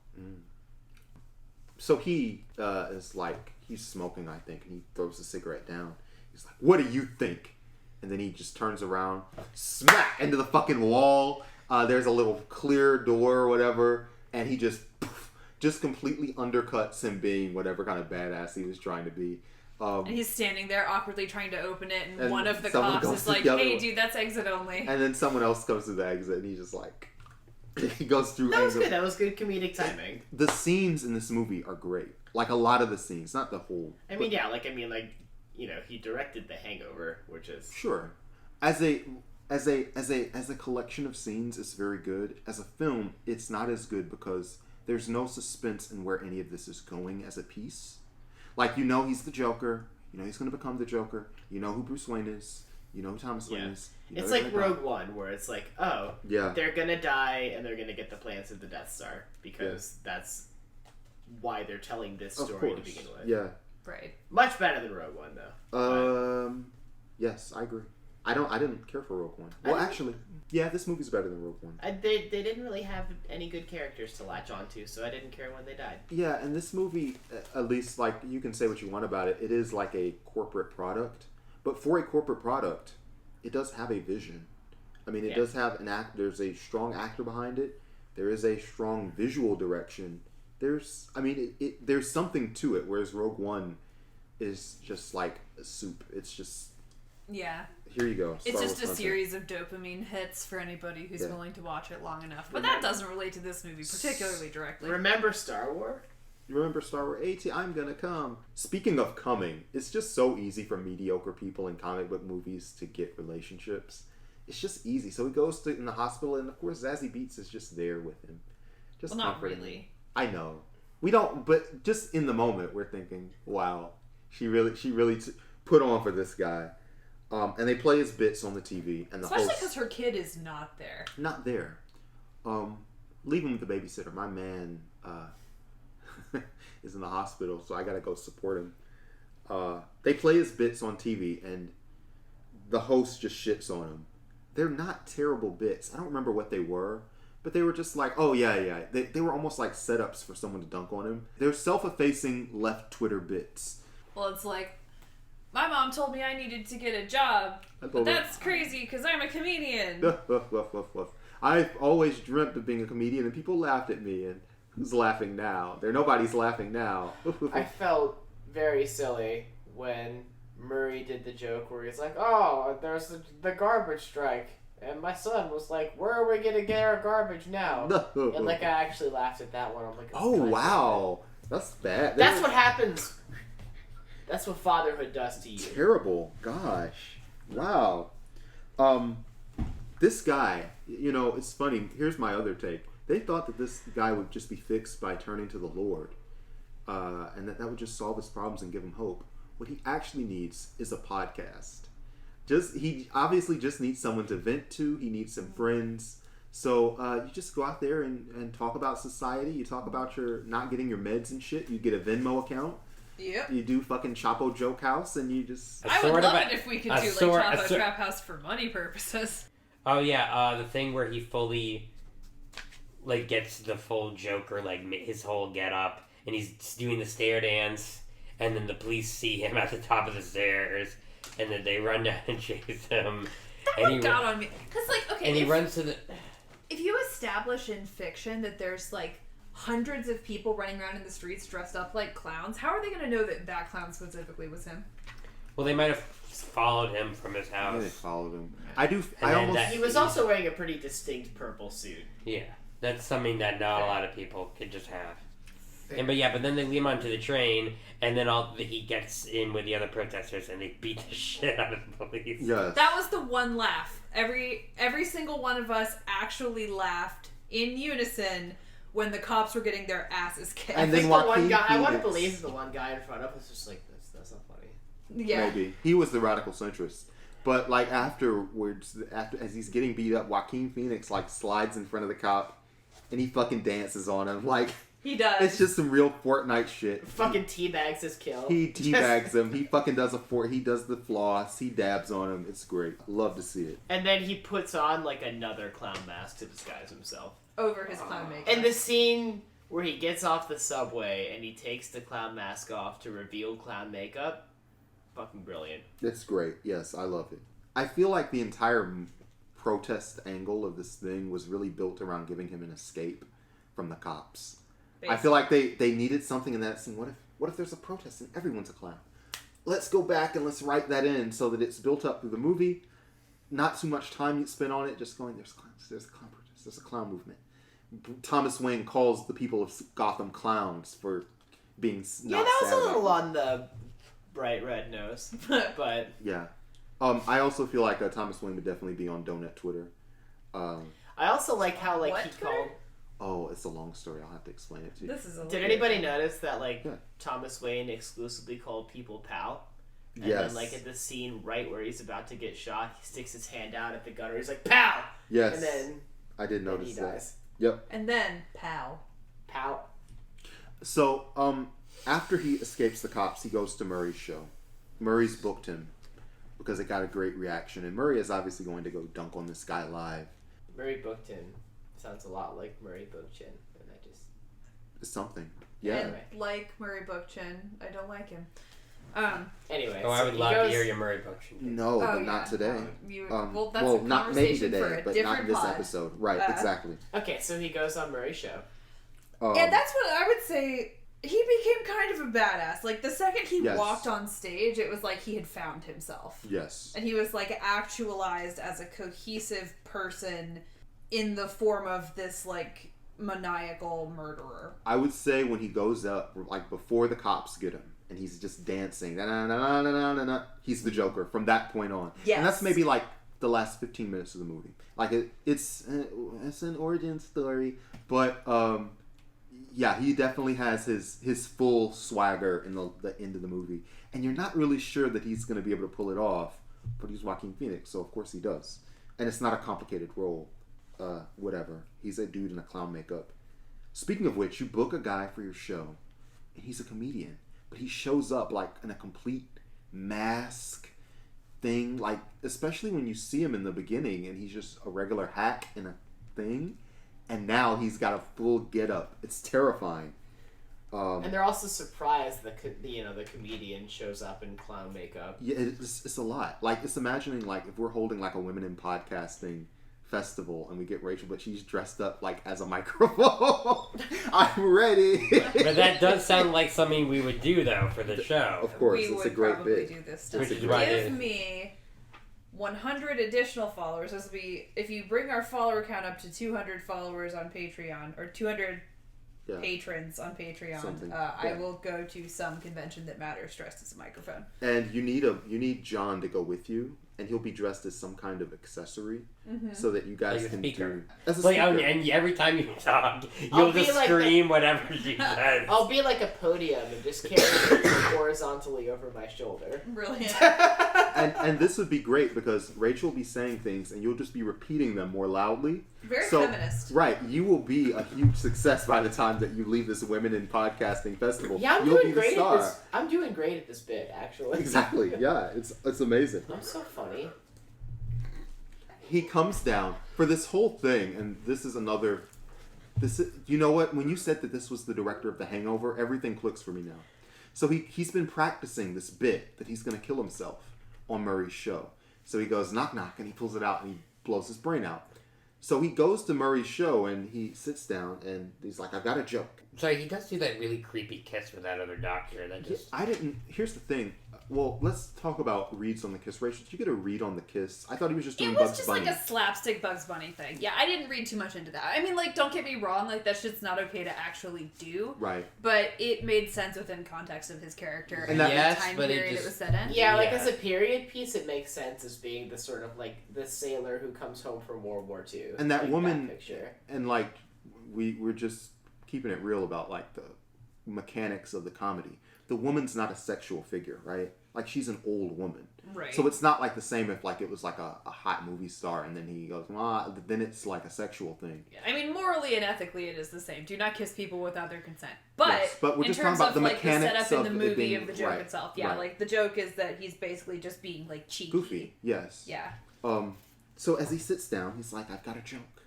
So he is like, he's smoking, I think, and he throws the cigarette down. He's like, what do you think? And then he just turns around, smack into the fucking wall. There's a little clear door or whatever, and he just completely undercuts him being whatever kind of badass he was trying to be. And he's standing there awkwardly trying to open it, and one of the cops is like, hey, dude, that's exit only. And then someone else comes to the exit, and he's just like, he goes through. That was good. That was good comedic timing. The scenes in this movie are great. Like a lot of the scenes, not the whole. He directed The Hangover, which is sure. As a collection of scenes, it's very good. As a film, it's not as good because there's no suspense in where any of this is going as a piece. Like, he's the Joker. He's going to become the Joker. You know who Bruce Wayne is. You know who Thomas Wayne is. It's like Rogue One, where it's like, oh, they're going to die and they're going to get the plans of the Death Star because that's why they're telling this story to begin with. Yeah. Right. Much better than Rogue One, though. Yes, I agree. I didn't care for Rogue One. Well, actually, yeah, this movie's better than Rogue One. They didn't really have any good characters to latch onto, so I didn't care when they died. Yeah, and this movie, at least, like, you can say what you want about it, it is like a corporate product. But for a corporate product, it does have a vision. I mean, it does have there's a strong actor behind it. There is a strong visual direction. There's something to it, whereas Rogue One is just like a soup. It's just... Yeah. Here you go. It's just a series of dopamine hits for anybody who's willing to watch it long enough. But that doesn't relate to this movie particularly directly. Remember Star Wars? Remember Star Wars? I'm gonna come. Speaking of coming, it's just so easy for mediocre people in comic book movies to get relationships. It's just easy. So he goes in the hospital, and of course Zazie Beetz is just there with him. Just not really. I know. We don't, but just in the moment, we're thinking, wow, she really put on for this guy. And they play his bits on the TV, and the especially because her kid is not there. Not there. Leave him with the babysitter. My man is in the hospital, so I gotta go support him. They play his bits on TV, and the host just shits on him. They're not terrible bits. I don't remember what they were, but they were just like, oh yeah. They were almost like setups for someone to dunk on him. They're self-effacing left Twitter bits. Well, it's like, my mom told me I needed to get a job, but that's crazy because I'm a comedian. I've always dreamt of being a comedian, and people laughed at me, and who's laughing now? Nobody's laughing now. I felt very silly when Murray did the joke where he's like, oh, there's the garbage strike. And my son was like, where are we going to get our garbage now? And like, I actually laughed at that one. I'm like, oh, wow. That's bad. That's what happens. That's what fatherhood does to you. Terrible. Gosh. Wow. This guy, it's funny. Here's my other take. They thought that this guy would just be fixed by turning to the Lord. And that would just solve his problems and give him hope. What he actually needs is a podcast. He obviously just needs someone to vent to. He needs some friends. So you just go out there and talk about society. You talk about your not getting your meds and shit. You get a Venmo account. Yep. You do fucking Chapo Joke House, and you just... I would love it if we could do Chapo Trap House for money purposes. Oh yeah, the thing where he fully gets the full Joker, his whole get up, and he's doing the stair dance, and then the police see him at the top of the stairs, and then they run down and chase him. That got on me. Because, okay... And he runs to the... If you establish in fiction that there's, hundreds of people running around in the streets dressed up like clowns, how are they going to know that clown specifically was him? Well, they might have followed him from his house. Yeah, they followed him. He was also wearing a pretty distinct purple suit. Yeah, that's something that not a lot of people could just have. But then they lead him onto the train, and then he gets in with the other protesters, and they beat the shit out of the police. Yes. That was the one laugh. Every single one of us actually laughed in unison when the cops were getting their asses kicked. And then the one guy, I want to believe the one guy in front of us was just like, that's not funny. Yeah. Maybe. He was the radical centrist. But afterwards, as he's getting beat up, Joaquin Phoenix slides in front of the cop, and he fucking dances on him. He does. It's just some real Fortnite shit. Fucking teabags his kill. He teabags him. He fucking does he does the floss. He dabs on him. It's great. Love to see it. And then he puts on another clown mask to disguise himself. Over his clown makeup. And the scene where he gets off the subway and he takes the clown mask off to reveal clown makeup, fucking brilliant. It's great. Yes, I love it. I feel like the entire protest angle of this thing was really built around giving him an escape from the cops. Basically. I feel like they needed something in that scene. What if there's a protest and everyone's a clown? Let's go back and let's write that in so that it's built up through the movie. Not too much time you spend on it. Just going, there's a clown protest. There's a clown movement. Thomas Wayne calls the people of Gotham clowns for being not that was sad a little on the bright red nose, but yeah. I also feel like Thomas Wayne would definitely be on Donut Twitter. I also like how he called. Oh, it's a long story. I'll have to explain it to you. Did anybody notice that Thomas Wayne exclusively called people pal? And yes. then at the scene right where he's about to get shot, he sticks his hand out at the gunner. He's like, "Pow!" Yes. And then I did notice he that. dies. Yep. And then pow. So, after he escapes the cops, he goes to Murray's show. Murray's booked him because it got a great reaction, and Murray is obviously going to go dunk on this guy live. Murray booked him. Sounds a lot like Murray Bookchin, and It's something. Yeah. And like Murray Bookchin, I don't like him. Anyway. I would love to hear your Murray Bookchin. No, but not today. That's not maybe today, for a but different not in this pod. episode. Right, exactly. Okay, so he goes on Murray's show. And that's what I would say. He became kind of a badass. The second he walked on stage, it was like he had found himself. Yes. And he was actualized as a cohesive person in the form of this maniacal murderer. I would say when he goes up, before the cops get him, and he's just dancing, he's the Joker from that point on. Yes. And that's maybe the last 15 minutes of the movie. It's an origin story, but he definitely has his full swagger in the end of the movie, and you're not really sure that he's going to be able to pull it off but he's Joaquin Phoenix, so of course he does. And it's not a complicated role. Whatever. He's a dude in a clown makeup. Speaking of which, you book a guy for your show, and he's a comedian, but he shows up like in a complete mask thing, like especially when you see him in the beginning, and he's just a regular hack in a thing, and now he's got a full get-up. It's terrifying. And they're also surprised the comedian shows up in clown makeup. Yeah, it's a lot. Like, it's imagining like if we're holding like a women in podcasting festival and we get Rachel, but she's dressed up like as a microphone. I'm ready. But that does sound like something we would do though for the show. Of course, we it's would a great probably bit. do this stuff. Which is why Give me 100 additional followers. This will be, if you bring our follower count up to 200 followers on Patreon, or 200 patrons on Patreon, I will go to some convention that matters dressed as a microphone. And you need John to go with you, and he'll be dressed as some kind of accessory, so that you guys Like a can speaker. do. As a Like, speaker. and every time you talk, I'll you'll be just like scream whatever she says. I'll be like a podium and just carry it horizontally over my shoulder. Brilliant. and this would be great because Rachel will be saying things, and you'll just be repeating them more loudly. Very So, feminist. Right, you will be a huge success by the time that you leave this Women in Podcasting Festival. Yeah, I'm You'll doing be the great star. at this. I'm doing great at this bit, actually. Exactly. Yeah, it's amazing. I'm so funny. He comes down for this whole thing, and this is another. You know what? When you said that this was the director of The Hangover, everything clicks for me now. So he's been practicing this bit that he's going to kill himself on Murray's show. So he goes knock knock, and he pulls it out and he blows his brain out. So he goes to Murray's show and he sits down and he's like, "I've got a joke." Sorry, he does do that really creepy kiss with that other doctor. That just I didn't. Here's the thing. Well, let's talk about reads on the kiss. Rachel, did you get a read on the kiss? I thought he was just doing It was Bugs just Bunny. like a slapstick Bugs Bunny thing. Yeah, I didn't read too much into that. I mean, like, don't get me wrong, like, that shit's not okay to actually do. Right. But it made sense within context of his character And and, that- the Yes, time but it period it just- was set in. Yeah, like Yeah. as a period piece, it makes sense as being the sort of like the sailor who comes home from World War II. And that like, woman- picture. And like we're just keeping it real about like the mechanics of the comedy. The woman's not a sexual figure, right? Like, she's an old woman. Right. So it's not like the same if like it was like a hot movie star and then he goes, then it's like a sexual thing. Yeah, I mean, morally and ethically, it is the same. Do not kiss people without their consent. But, Yes, but we're in just terms talking about of the like the mechanics setup in of the it movie being- of the joke right, itself, yeah, right. like the joke is that he's basically just being like cheeky. Goofy, yes. Yeah. So as he sits down, he's like, "I've got a joke,"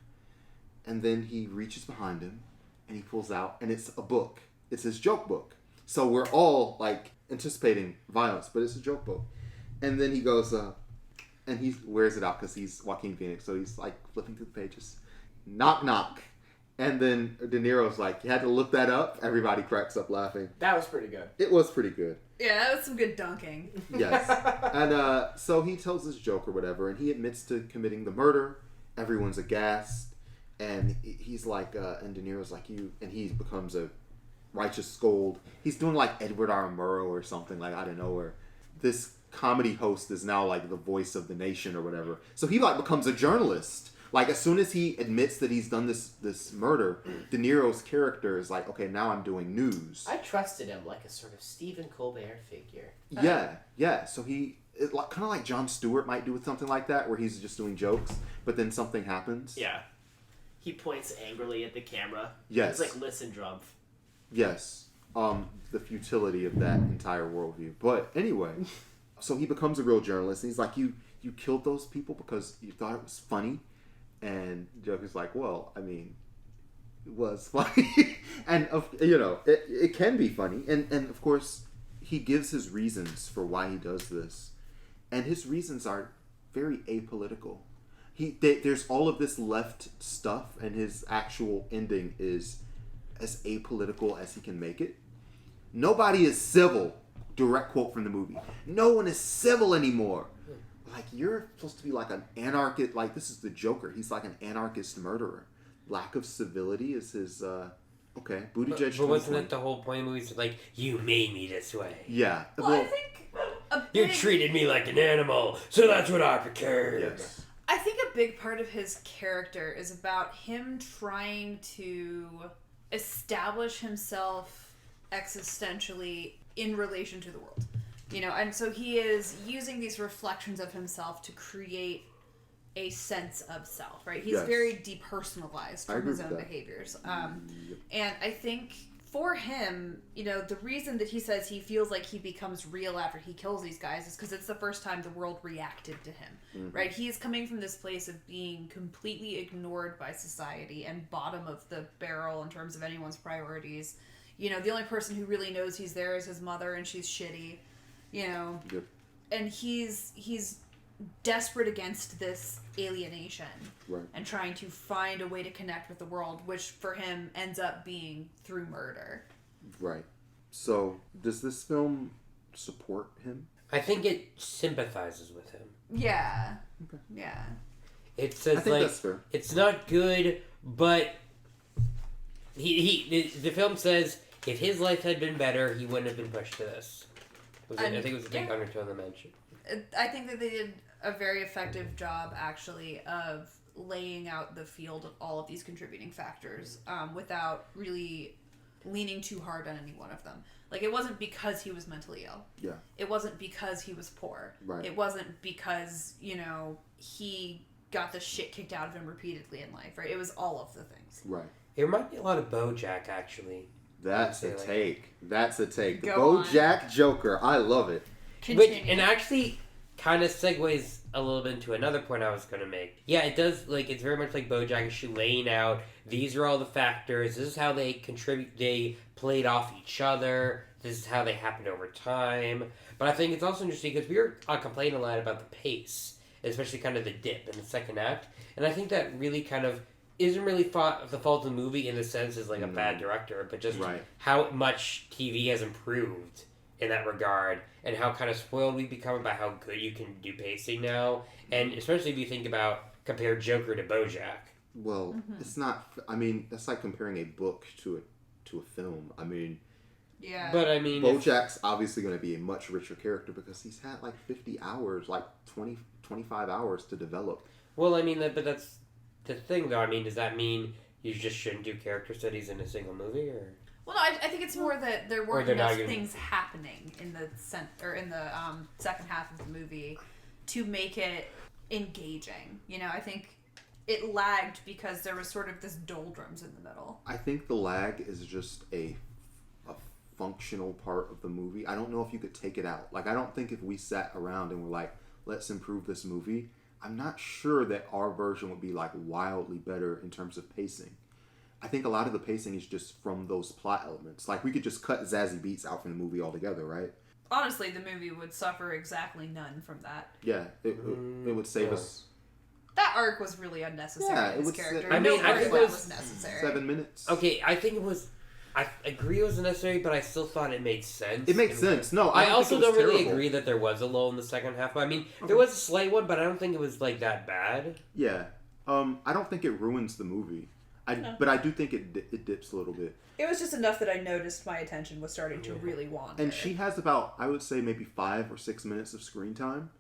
and then he reaches behind him and he pulls out, and it's a book. It's his joke book. So we're all like anticipating violence, but it's a joke book. And then he goes, and he wears it out because he's Joaquin Phoenix, so he's like flipping through the pages. Knock knock. And then De Niro's like, "You had to look that up?" Everybody cracks up laughing. That was pretty good. It was pretty good. Yeah, that was some good dunking. Yes. And so he tells his joke or whatever, and he admits to committing the murder. Everyone's aghast. And he's like, and De Niro's like, "You," and he becomes a righteous scold. He's doing like Edward R. Murrow or something, like out of nowhere. This comedy host is now like the voice of the nation or whatever. So he like becomes a journalist. Like, as soon as he admits that he's done this murder, De Niro's character is like, "Okay, now I'm doing news." I trusted him like a sort of Stephen Colbert figure. Yeah. So kind of like Jon Stewart might do with something like that, where he's just doing jokes, but then something happens. Yeah. He points angrily at the camera. Yes. He's like, "Listen, Drumpf." Yes. The futility of that entire worldview. But anyway, so he becomes a real journalist, and he's like, you killed those people because you thought it was funny? And Joker's like, "Well, I mean, it was funny." And, it can be funny. And of course, he gives his reasons for why he does this. And his reasons are very apolitical. There's all of this left stuff, and his actual ending is as apolitical as he can make it. Nobody is civil. Direct quote from the movie. No one is civil anymore. Like, you're supposed to be like an anarchist. Like, this is the Joker. He's like an anarchist murderer. Lack of civility is his, okay. Buttigieg. But wasn't that the whole point of the movie? Like, you made me this way. Yeah. Well, I think You treated me like an animal, so that's what I prepared. Yes. I think a big part of his character is about him trying to establish himself existentially in relation to the world. And so he is using these reflections of himself to create a sense of self, right? He's very depersonalized from his own behaviors. And I think for him, the reason that he says he feels like he becomes real after he kills these guys is because it's the first time the world reacted to him, right? He's coming from this place of being completely ignored by society and bottom of the barrel in terms of anyone's priorities. The only person who really knows he's there is his mother, and she's shitty, and he's desperate against this alienation and trying to find a way to connect with the world, which for him ends up being through murder. Right. So, does this film support him? I think it sympathizes with him. Yeah. Okay. Yeah. It says, I think that's fair. It's not good, but the film says if his life had been better, he wouldn't have been pushed to this. I think it was a big undertone to mention. I think that they did a very effective job, actually, of laying out the field of all of these contributing factors without really leaning too hard on any one of them. Like, it wasn't because he was mentally ill. Yeah. It wasn't because he was poor. Right. It wasn't because, he got the shit kicked out of him repeatedly in life, right? It was all of the things. Right. It reminded me a lot of BoJack, actually. That's a take. That's a take. The Go BoJack Joker. I love it. And actually kind of segues a little bit into another point I was going to make. Yeah, it does, it's very much like BoJack. It's laying out, these are all the factors, this is how they contribute, they played off each other, this is how they happened over time. But I think it's also interesting because we were complaining a lot about the pace, especially kind of the dip in the second act. And I think that really kind of isn't really the fault of the movie in the sense as a bad director, but just how much TV has improved in that regard, and how kind of spoiled we've become about how good you can do pacing now, and especially if you think about compare Joker to BoJack. Well, it's not. I mean, that's like comparing a book to a film. I mean, yeah. But I mean, BoJack's obviously going to be a much richer character because he's had 50 hours, 20, 25 hours to develop. Well, I mean, but that's the thing, though. I mean, does that mean you just shouldn't do character studies in a single movie, or? Well, no, I think it's more that there weren't enough things happening in the second half of the movie to make it engaging. I think it lagged because there was sort of this doldrums in the middle. I think the lag is just a functional part of the movie. I don't know if you could take it out. I don't think if we sat around and were like, let's improve this movie, I'm not sure that our version would be wildly better in terms of pacing. I think a lot of the pacing is just from those plot elements. We could just cut Zazie Beetz out from the movie altogether, right? Honestly, the movie would suffer exactly none from that. Yeah, it would save us. That arc was really unnecessary in his character. I think it was necessary. 7 minutes. Okay, I think it was... I agree it was unnecessary, but I still thought it made sense. It makes sense. No, I also don't really terrible. agree that there was a lull in the second half. I mean, there was a slight one, but I don't think it was that bad. Yeah. I don't think it ruins the movie. But I do think it dips a little bit. It was just enough that I noticed my attention was starting to really wander. And she has about, I would say, maybe 5 or 6 minutes of screen time.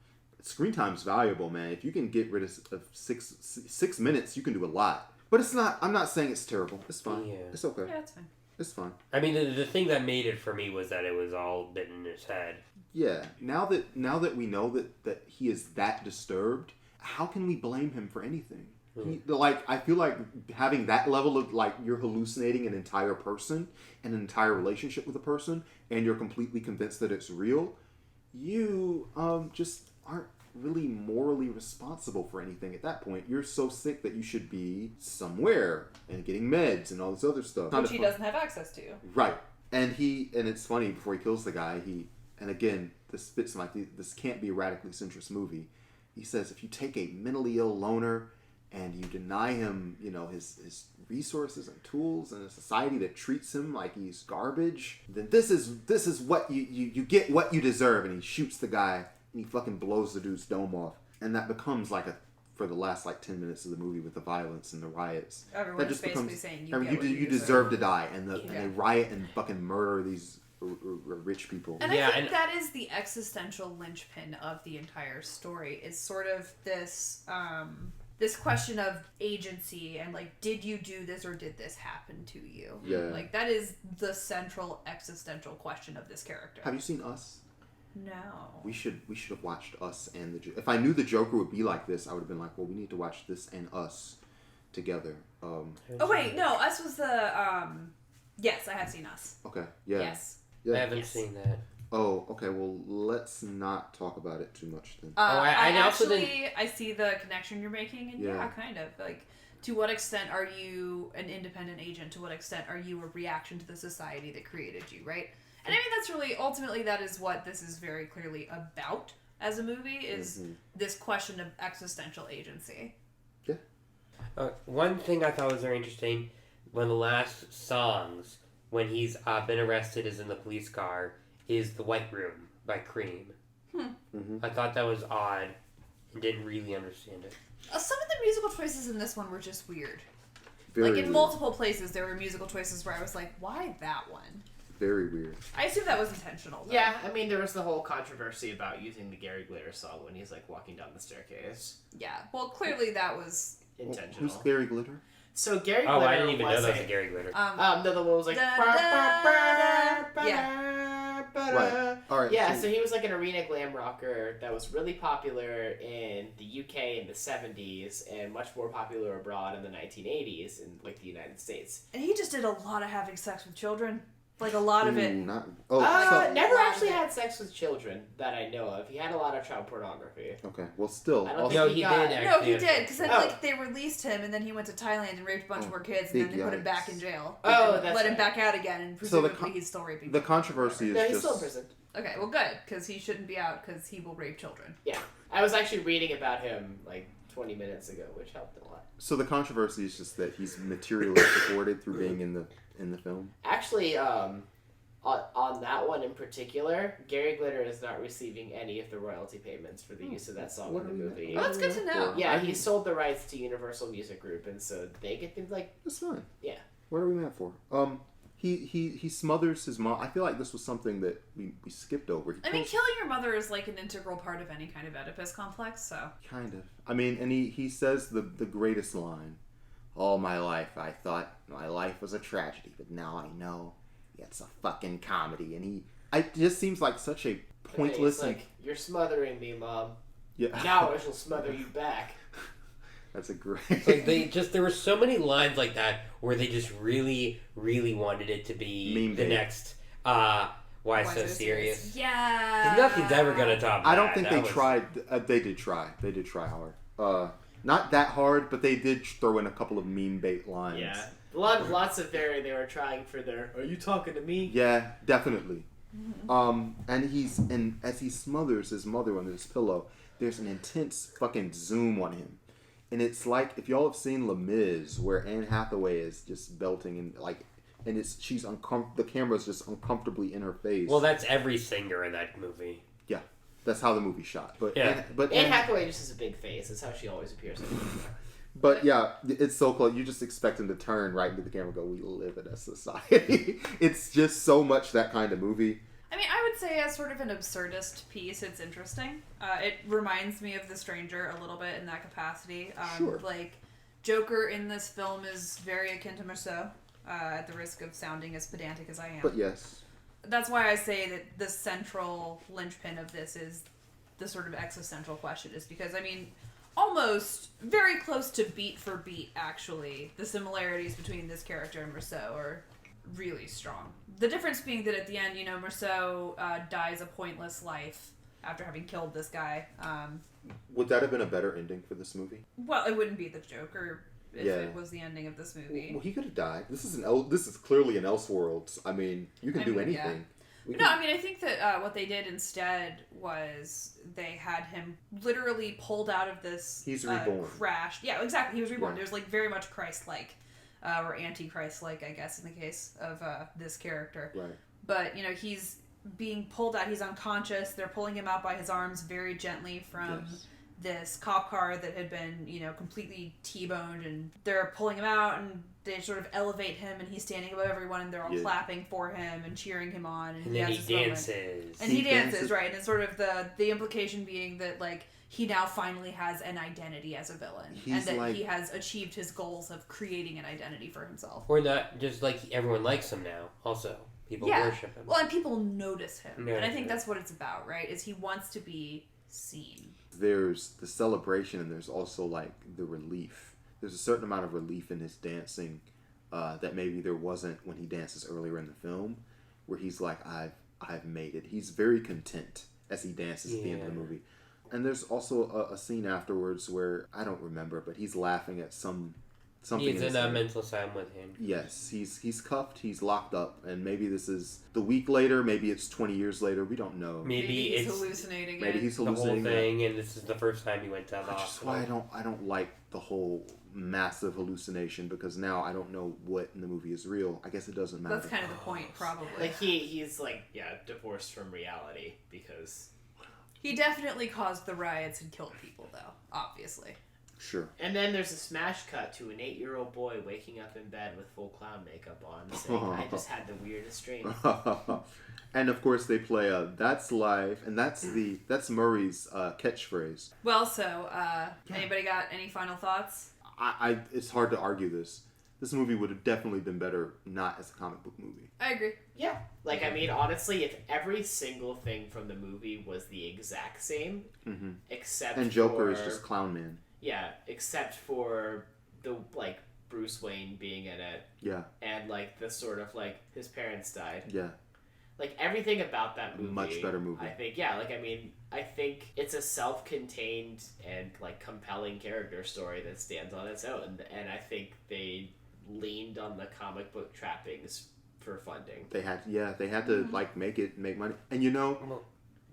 Screen time's valuable, man. If you can get rid of 6 minutes, you can do a lot. But it's not. I'm not saying it's terrible. It's fine. Yeah. It's okay. Yeah, it's fine. It's fine. I mean, the thing that made it for me was that it was all bitten in his head. Yeah. Now that we know that he is that disturbed, how can we blame him for anything? I feel like having that level of you're hallucinating an entire person and an entire relationship with a person, and you're completely convinced that it's real. You just aren't really morally responsible for anything at that point. You're so sick that you should be somewhere and getting meds and all this other stuff. Which he doesn't have access to. Right. And it's funny, before he kills the guy, and again, this fits this can't be a radically centrist movie. He says, if you take a mentally ill loner and you deny him, his resources and tools in a society that treats him like he's garbage, then this is what you get what you deserve. And he shoots the guy and he fucking blows the dude's dome off. And that becomes for the last 10 minutes of the movie with the violence and the riots. Everyone's just basically saying you deserve to die, and they riot and fucking murder these rich people. And I think that is the existential linchpin of the entire story. Is sort of this this question of agency and did you do this or did this happen to you? Yeah. That is the central existential question of this character. Have you seen Us? No. We should have watched Us and the Joker. If I knew the Joker would be like this, I would have been like, well, we need to watch this and Us together. Oh wait, no, Us was the yes, I have seen Us. Okay, yeah. Yes. Yeah. I haven't seen that. Oh, okay. Well, let's not talk about it too much then. I see the connection you're making, and Yeah. kind of like. To what extent are you an independent agent? To what extent are you a reaction to the society that created you, right? And I mean, that's really, ultimately, that is what this is very clearly about as a movie, is this question of existential agency. Yeah. One thing I thought was very interesting, one of the last songs, when he's been arrested, is in the police car, is The White Room by Cream. I thought that was odd and didn't really understand it. Some of the musical choices in this one were just weird. Very like in weird. multiple places, there were musical choices where I was like, "Why that one?" Very weird. I assume that was intentional. Though. Yeah, I mean, there was the whole controversy about using the Gary Glitter song when he's like walking down the staircase. Yeah. Well, clearly that was Intentional. Who's Gary Glitter? So Gary Glitter. Oh, I didn't even know that was a Gary Glitter. No, the one was like. Right. All right. Yeah, so he was like an arena glam rocker that was really popular in the UK in the 70s and much more popular abroad in the 1980s in like the United States. And he just did a lot of having sex with children. Like a lot of it. Never actually had sex with children that I know of. He had a lot of child pornography. Okay, well, still. I don't No, think he got- did. No, he actually. did, because then like they released him, and then he went to Thailand and raped a bunch more kids, and then they put him back in jail. Oh, and that's let him right. back out again, and presumably he's still raping. The people. controversy is No, he's just. still in prison. Okay, well, good, because he shouldn't be out, because he will rape children. Yeah. I was actually reading about him like 20 minutes ago, which helped a lot. So the controversy is just that he's materially supported through being in the film. Actually, on that one in particular, Gary Glitter is not receiving any of the royalty payments for the use of that song in the movie. Oh, that's good to know. Yeah, he sold the rights to Universal Music Group, and so they get things like. That's fine. Yeah. What are we mad for? He smothers his mom. I feel like this was something that we skipped over. I mean, killing your mother is like an integral part of any kind of Oedipus complex, so. Kind of. I mean, and he says the greatest line. All my life I thought my life was a tragedy, but now I know it's a fucking comedy. And it just seems like such a pointless. It's like, you're smothering me, Mom. Yeah. Now I shall smother you back. That's a great. Like there were so many lines like that where they just really, really wanted it to be Meme the bait. next. Why so serious? Yeah. Nothing's ever gonna top that. I don't think That they was- tried. They did try. They did try hard. Not that hard, but they did throw in a couple of meme bait lines. Yeah. Lots of they were trying for their. Are you talking to me? Yeah, definitely. And as he smothers his mother under his pillow, there's an intense fucking zoom on him, and it's like if y'all have seen Les Mis, where Anne Hathaway is just belting and she's the camera's just uncomfortably in her face. Well, that's every singer in that movie. Yeah, that's how the movie shot. But Yeah. Anne Hathaway just has a big face. That's how she always appears. But yeah, it's so close. You just expect him to turn right into the camera and go, we live in a society. It's just so much that kind of movie. I mean, I would say as sort of an absurdist piece, it's interesting. It reminds me of The Stranger a little bit in that capacity. Sure. Like, Joker in this film is very akin to Marceau, at the risk of sounding as pedantic as I am. But yes. That's why I say that the central linchpin of this is the sort of existential question, is because, I mean, almost very close to beat for beat, actually, the similarities between this character and Marceau are really strong. The difference being that at the end, Marceau dies a pointless life after having killed this guy. Would that have been a better ending for this movie? Well, it wouldn't be the Joker if it was the ending of this movie. Well, he could have died. This is clearly an Elseworlds. I mean, you can do anything. No, I mean, I think that what they did instead was they had him literally pulled out of this He's reborn. crash. Yeah, exactly. He was reborn. Yeah. There's like very much Christ-like, or anti-Christ-like, I guess, in the case of this character. Right. But, he's being pulled out. He's unconscious. They're pulling him out by his arms very gently from this cop car that had been, completely T-boned, and they're pulling him out, and they sort of elevate him, and he's standing above everyone, and they're all clapping for him and cheering him on, and then has he this dances. moment. And he dances, right? And it's sort of the implication being that, like, he now finally has an identity as a villain, and that he has achieved his goals of creating an identity for himself. Or not, just like everyone likes him now, also. People worship him. Well, and people notice him. Yeah, and I think that's what it's about, right? Is he wants to be seen. There's the celebration, and there's also like the relief. There's a certain amount of relief in his dancing that maybe there wasn't when he dances earlier in the film, where he's like, I've made it. He's very content as he dances at the end of the movie. And there's also a scene afterwards where I don't remember, but he's laughing at something. He's in a mental asylum with him. Yes, he's cuffed, he's locked up, and maybe this is the week later, maybe it's 20 years later, we don't know. Maybe he's hallucinating. Maybe he's hallucinating the whole thing, and this is the first time he went to the hospital. Which is why I don't like the whole massive hallucination, because now I don't know what in the movie is real. I guess it doesn't matter. That's kind of the point, probably. Like he's like divorced from reality because he definitely caused the riots and killed people, though. Obviously. Sure. And then there's a smash cut to an 8-year-old boy waking up in bed with full clown makeup on, saying, "I just had the weirdest dream." And of course they play "That's Life," and that's Murray's catchphrase. Well, so anybody got any final thoughts? It's hard to argue this. This movie would have definitely been better not as a comic book movie. I agree. Yeah. Like, I mean, honestly, if every single thing from the movie was the exact same, except and Joker is just Clown Man. Yeah, except for the, like, Bruce Wayne being in it. Yeah. And, like, the sort of, like, his parents died. Yeah. Like, everything about that movie. Much better movie. I think, yeah, like, I mean, I think it's a self-contained and, like, compelling character story that stands on its own. And I think they leaned on the comic book trappings for funding. They had to, like, make money. And, you know,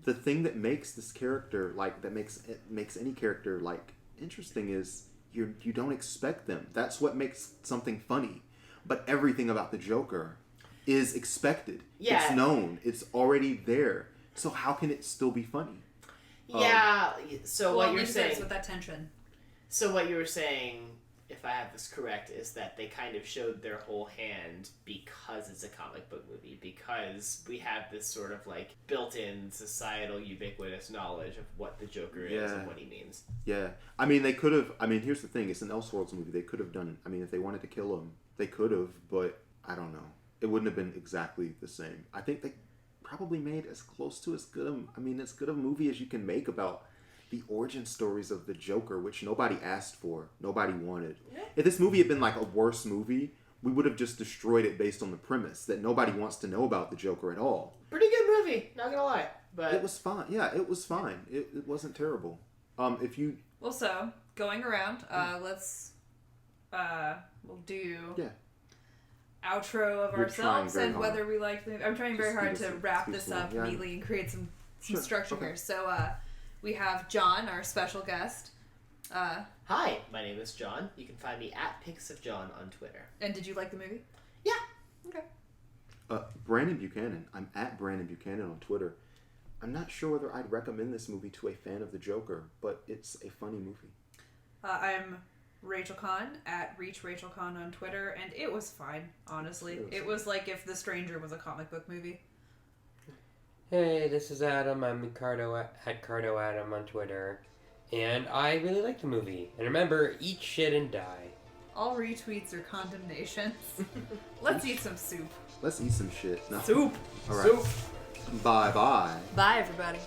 the thing that makes this character, like, that makes any character, like, interesting is you don't expect them. That's what makes something funny. But everything about the Joker is expected. Yeah. It's known. It's already there. So how can it still be funny? Yeah. So what you're saying with that tension. So what you were saying, if I have this correct, is that they kind of showed their whole hand because it's a comic book movie, because we have this sort of like built-in societal ubiquitous knowledge of what the Joker is and what he means. Yeah. I mean, they could have, here's the thing, it's an Elseworlds movie. They could have done, if they wanted to kill him, they could have, but I don't know. It wouldn't have been exactly the same. I think they probably made as close to as good a movie as you can make about the origin stories of the Joker, which nobody asked for, nobody wanted. Yeah. If this movie had been like a worse movie, we would have just destroyed it based on the premise that nobody wants to know about the Joker at all. Pretty good movie, not gonna lie. But it was fine. Yeah, it was fine. It wasn't terrible. Well, so going around, we'll do outro of ourselves and whether we like the movie. I'm trying very hard to wrap this up neatly and create some structure here. So we have John, our special guest. Hi, my name is John. You can find me at Pics of John on Twitter. And did you like the movie? Yeah. Okay. Brandon Buchanan. I'm at Brandon Buchanan on Twitter. I'm not sure whether I'd recommend this movie to a fan of the Joker, but it's a funny movie. I'm Rachel Kahn at Reach Rachel Kahn on Twitter, and it was fine, honestly. It was like if The Stranger was a comic book movie. Hey, this is Adam. I'm Cardo at Cardo Adam on Twitter, and I really like the movie. And remember, eat shit and die. All retweets are condemnations. Let's eat some soup. Let's eat some shit. No. Soup. All right. Soup. Bye-bye. Bye, everybody.